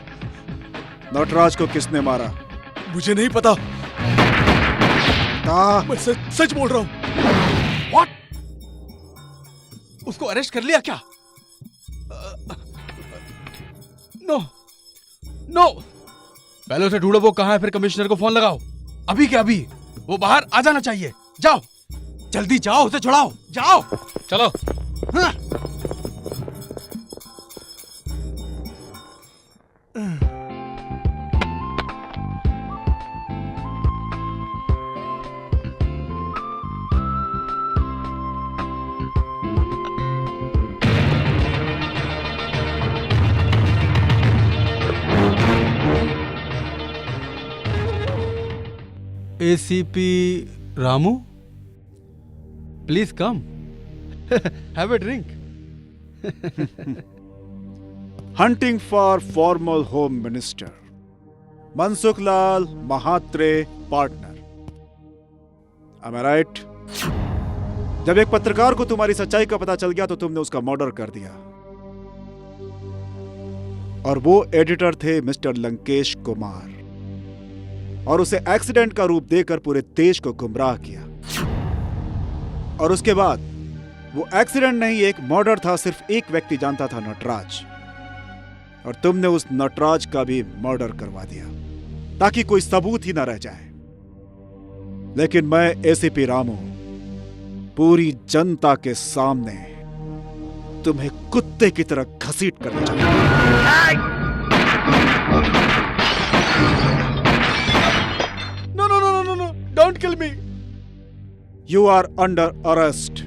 नटराज को किसने मारा? मुझे नहीं पता। मैं सच बोल रहा हूँ। What? उसको अरेस्ट कर लिया क्या? नो नो, पहले उसे ढूंढो, वो कहाँ है, फिर कमिश्नर को फोन लगाओ। अभी क्या अभी? वो बाहर आ जाना चाहिए। जाओ, जल्दी जाओ, उसे छुड़ाओ, जाओ। चलो। हाँ। ACP Ramu, please come, have a drink. Hunting for formal home minister Mansukh Lal Mhatre partner. Am I right? जब एक पत्रकार को तुम्हारी सच्चाई का पता चल गया तो तुमने उसका मर्डर कर दिया, और वो एडिटर थे मिस्टर लंकेश कुमार, और उसे एक्सीडेंट का रूप देकर पूरे देश को गुमराह किया। और उसके बाद वो एक्सीडेंट नहीं, एक मर्डर था। सिर्फ एक व्यक्ति जानता था, नटराज, और तुमने उस नटराज का भी मर्डर करवा दिया ताकि कोई सबूत ही ना रह जाए। लेकिन मैं एसीपी रामू पूरी जनता के सामने तुम्हें कुत्ते की तरह घसीट करना चाहता हूं। No, don't kill me. You are under arrest.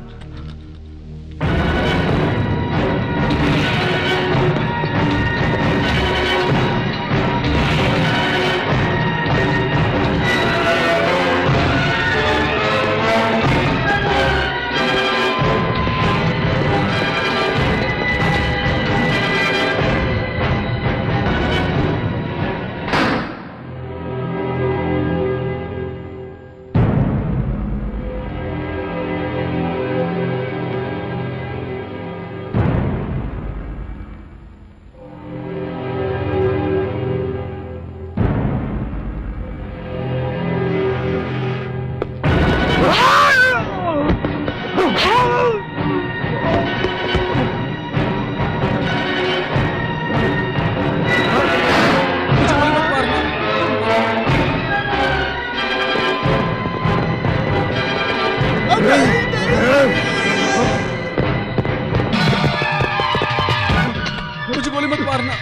मुझे गोली मत मारना।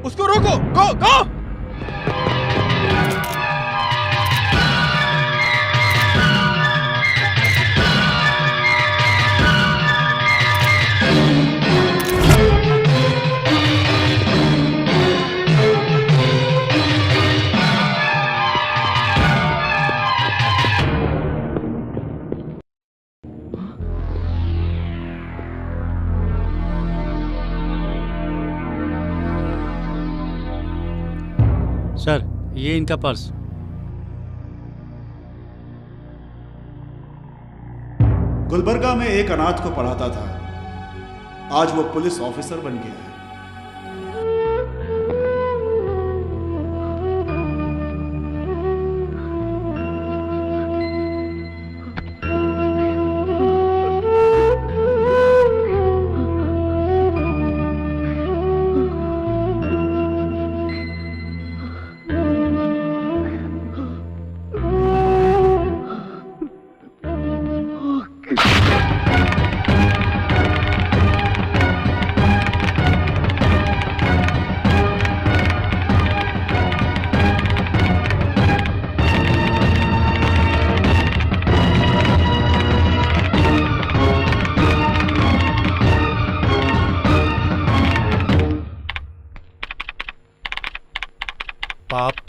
उसको रोको, गो गो। सर, ये इनका पर्स। गुलबर्गा में एक अनाथ को पढ़ाता था, आज वो पुलिस ऑफिसर बन गया है।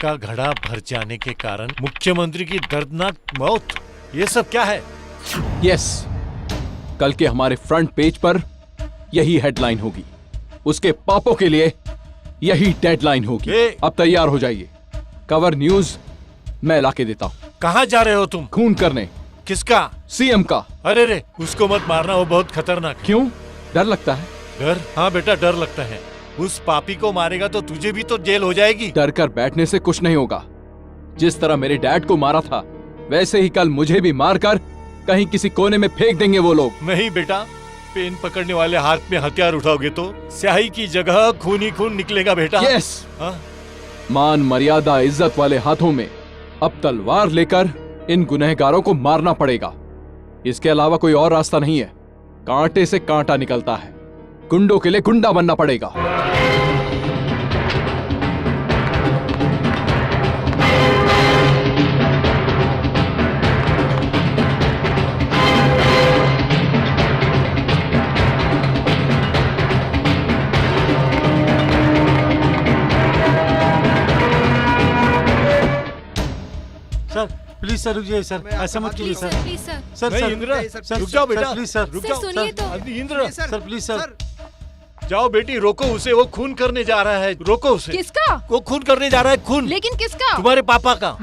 का घड़ा भर जाने के कारण मुख्यमंत्री की दर्दनाक मौत, ये सब क्या है? यस, कल के हमारे फ्रंट पेज पर यही हेडलाइन होगी। उसके पापों के लिए यही डेडलाइन होगी। अब तैयार हो जाइए, कवर न्यूज मैं लाके देता हूँ। कहाँ जा रहे हो तुम? खून करने। किसका? सीएम का। अरे रे, उसको मत मारना, वो बहुत खतरनाक है। क्यों? डर लगता है? डर? हाँ बेटा, डर लगता है। उस पापी को मारेगा तो तुझे भी तो जेल हो जाएगी। डर कर बैठने से कुछ नहीं होगा। जिस तरह मेरे डैड को मारा था, वैसे ही कल मुझे भी मारकर कहीं किसी कोने में फेंक देंगे वो लोग। नहीं बेटा, पेन पकड़ने वाले हाथ में हथियार उठाओगे तो स्याही की जगह खून ही खून निकलेगा बेटा। यस। मान मर्यादा इज्जत वाले हाथों में अब तलवार लेकर इन गुनहगारों को मारना पड़ेगा। इसके अलावा कोई और रास्ता नहीं है। कांटे से कांटा निकलता है, गुंडों के लिए गुंडा बनना पड़ेगा। सर प्लीज सर रुक जाइए सर, ऐसा मत कीजिए सर। Please sir. सर नहीं, सर इंदिरा, सर, रुक जाओ बेटा, प्लीज सर, रुक जाओ। सुनिए तो। Indira, sir please sir. जाओ बेटी, रोको उसे, वो खून करने जा रहा है, रोको उसे। किसका? वो खून करने जा रहा है, खून। लेकिन किसका? तुम्हारे पापा का।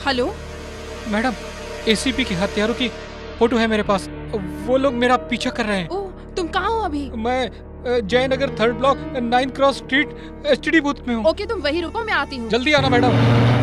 हेलो मैडम, एसीपी के हत्यारों की फोटो है मेरे पास। वो लोग मेरा पीछा कर रहे हैं। ओह, तुम कहाँ हो अभी? मैं Jaynagar 3rd block 9 cross street STD booth में हूँ। ओके, तुम वही रुको, मैं आती हूँ। जल्दी आना मैडम।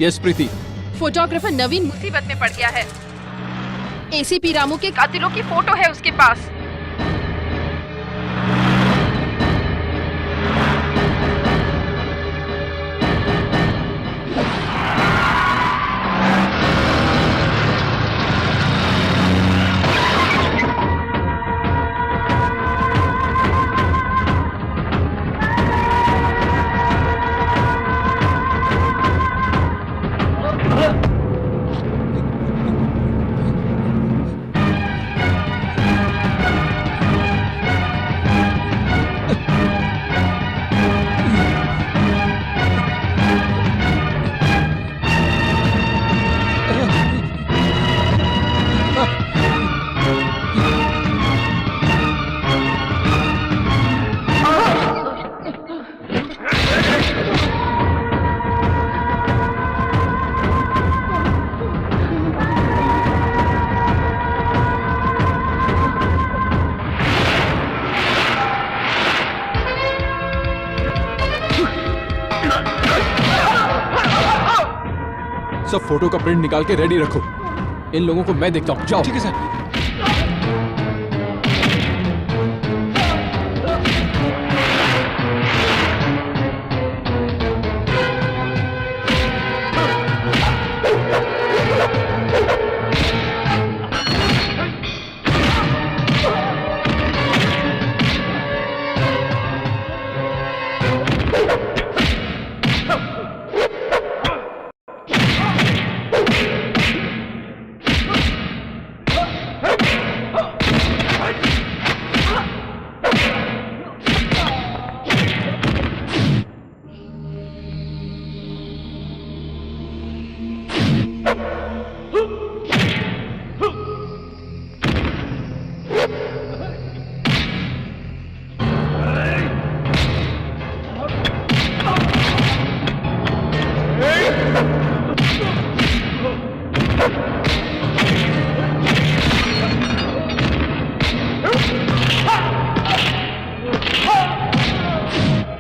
यस प्रीति। फोटोग्राफर नवीन मुसीबत में पड़ गया है। एसीपी रामू के कातिलों की फोटो है उसके पास। सब फोटो का प्रिंट निकाल के रेडी रखो। इन लोगों को मैं देखता हूँ। जाओ। ठीक है सर।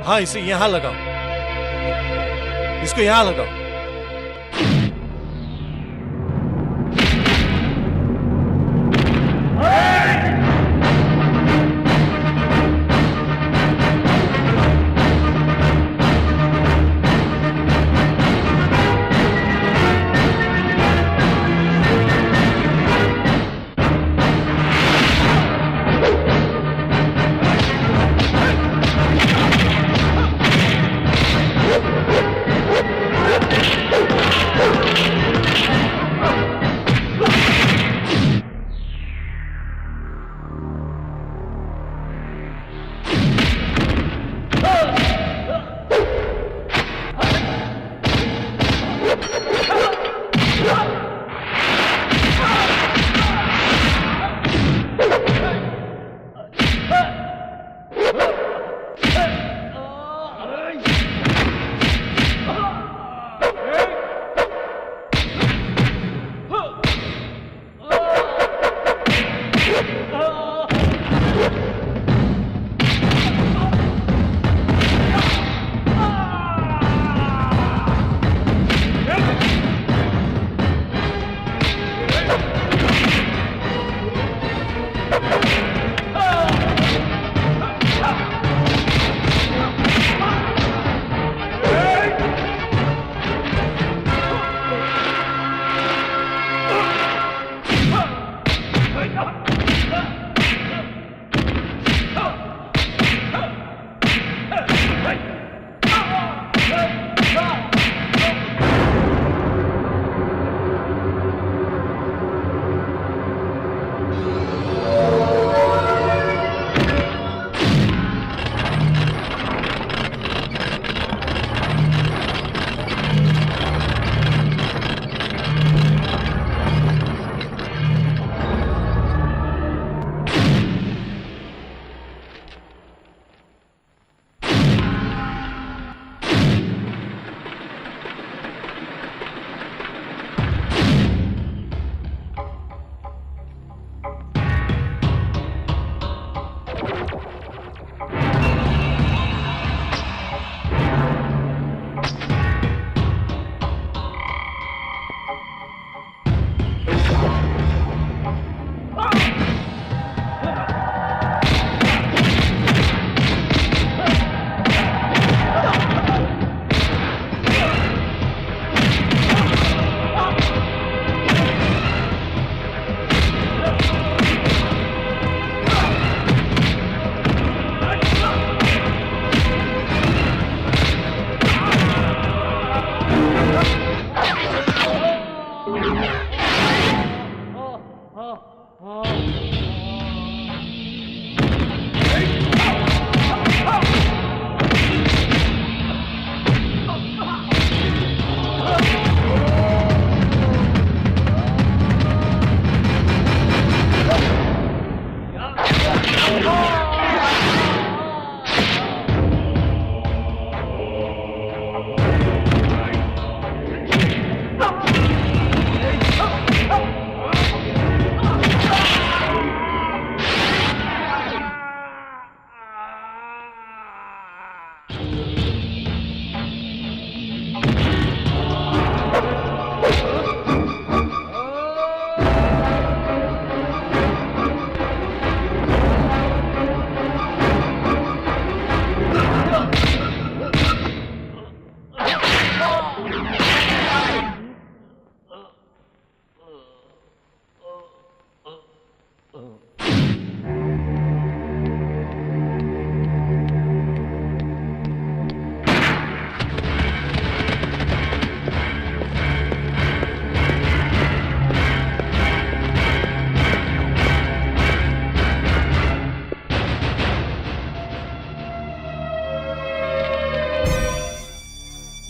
हाँ, इसे यहाँ लगाओ। इसको यहाँ लगाओ।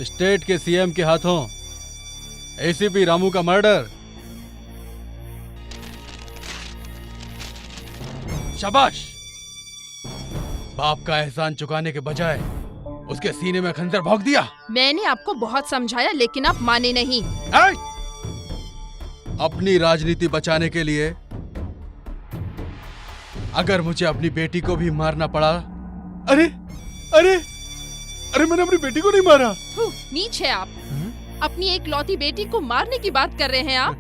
स्टेट के सीएम के हाथों एसीपी रामू का मर्डर। शाबाश! बाप का एहसान चुकाने के बजाय उसके सीने में खंजर भोंक दिया। मैंने आपको बहुत समझाया लेकिन आप माने नहीं। अपनी राजनीति बचाने के लिए अगर मुझे अपनी बेटी को भी मारना पड़ा। अरे अरे अरे मैंने अपनी बेटी को नहीं मारा। नीच है आप। अपनी एक लौती बेटी को मारने की बात कर रहे हैं आप।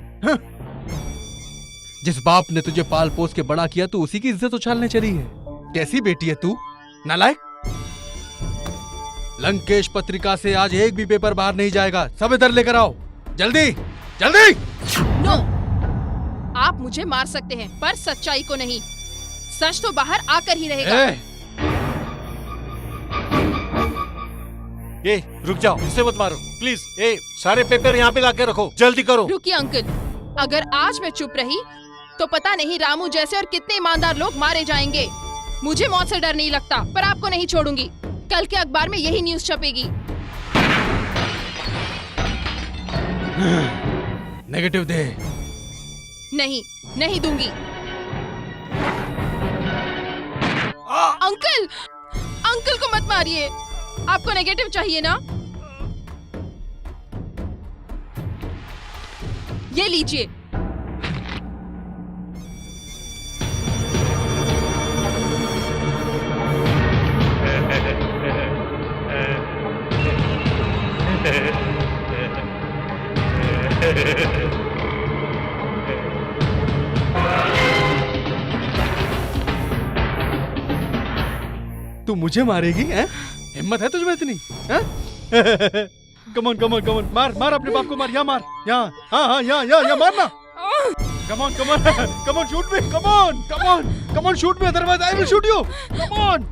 जिस बाप ने तुझे पाल पोस के बड़ा किया तू उसी की इज्जत उछालने चली है। कैसी बेटी है तू, नालायक! लंकेश पत्रिका से आज एक भी पेपर बाहर नहीं जाएगा। सब इधर लेकर आओ, जल्दी जल्दी। नो, आप मुझे मार सकते हैं पर सच्चाई को नहीं। सच तो बाहर आकर ही रहेगा। ए, रुक जाओ, इसे मत मारो प्लीज। ए, सारे पेपर यहाँ पे लाके रखो, जल्दी करो। रुकिए अंकल, अगर आज मैं चुप रही तो पता नहीं रामू जैसे और कितने ईमानदार लोग मारे जाएंगे। मुझे मौत से डर नहीं लगता, पर आपको नहीं छोड़ूंगी। कल के अखबार में यही न्यूज़ छपेगी। नेगेटिव दे। नहीं, नहीं दूंगी। अंकल, अंकल को मत मारिए। आपको नेगेटिव चाहिए ना? ये लीजिए। तू मुझे मारेगी हैं? हिम्मत है तुझमें इतनी? कमॉन कमॉन कमॉन, मार मार अपने बाप को, मार। यहाँ मार, यहाँ। हाँ हाँ यहाँ यहाँ यहाँ मारना। Come on come on come on, shoot me. Come on come on come on, shoot me, otherwise I will shoot you. Come on.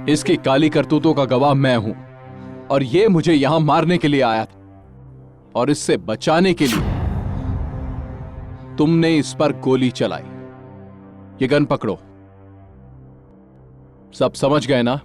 इसकी काली करतूतों का गवाह मैं हूं और ये मुझे यहां मारने के लिए आया था और इससे बचाने के लिए तुमने इस पर गोली चलाई। ये गन पकड़ो। सब समझ गए ना?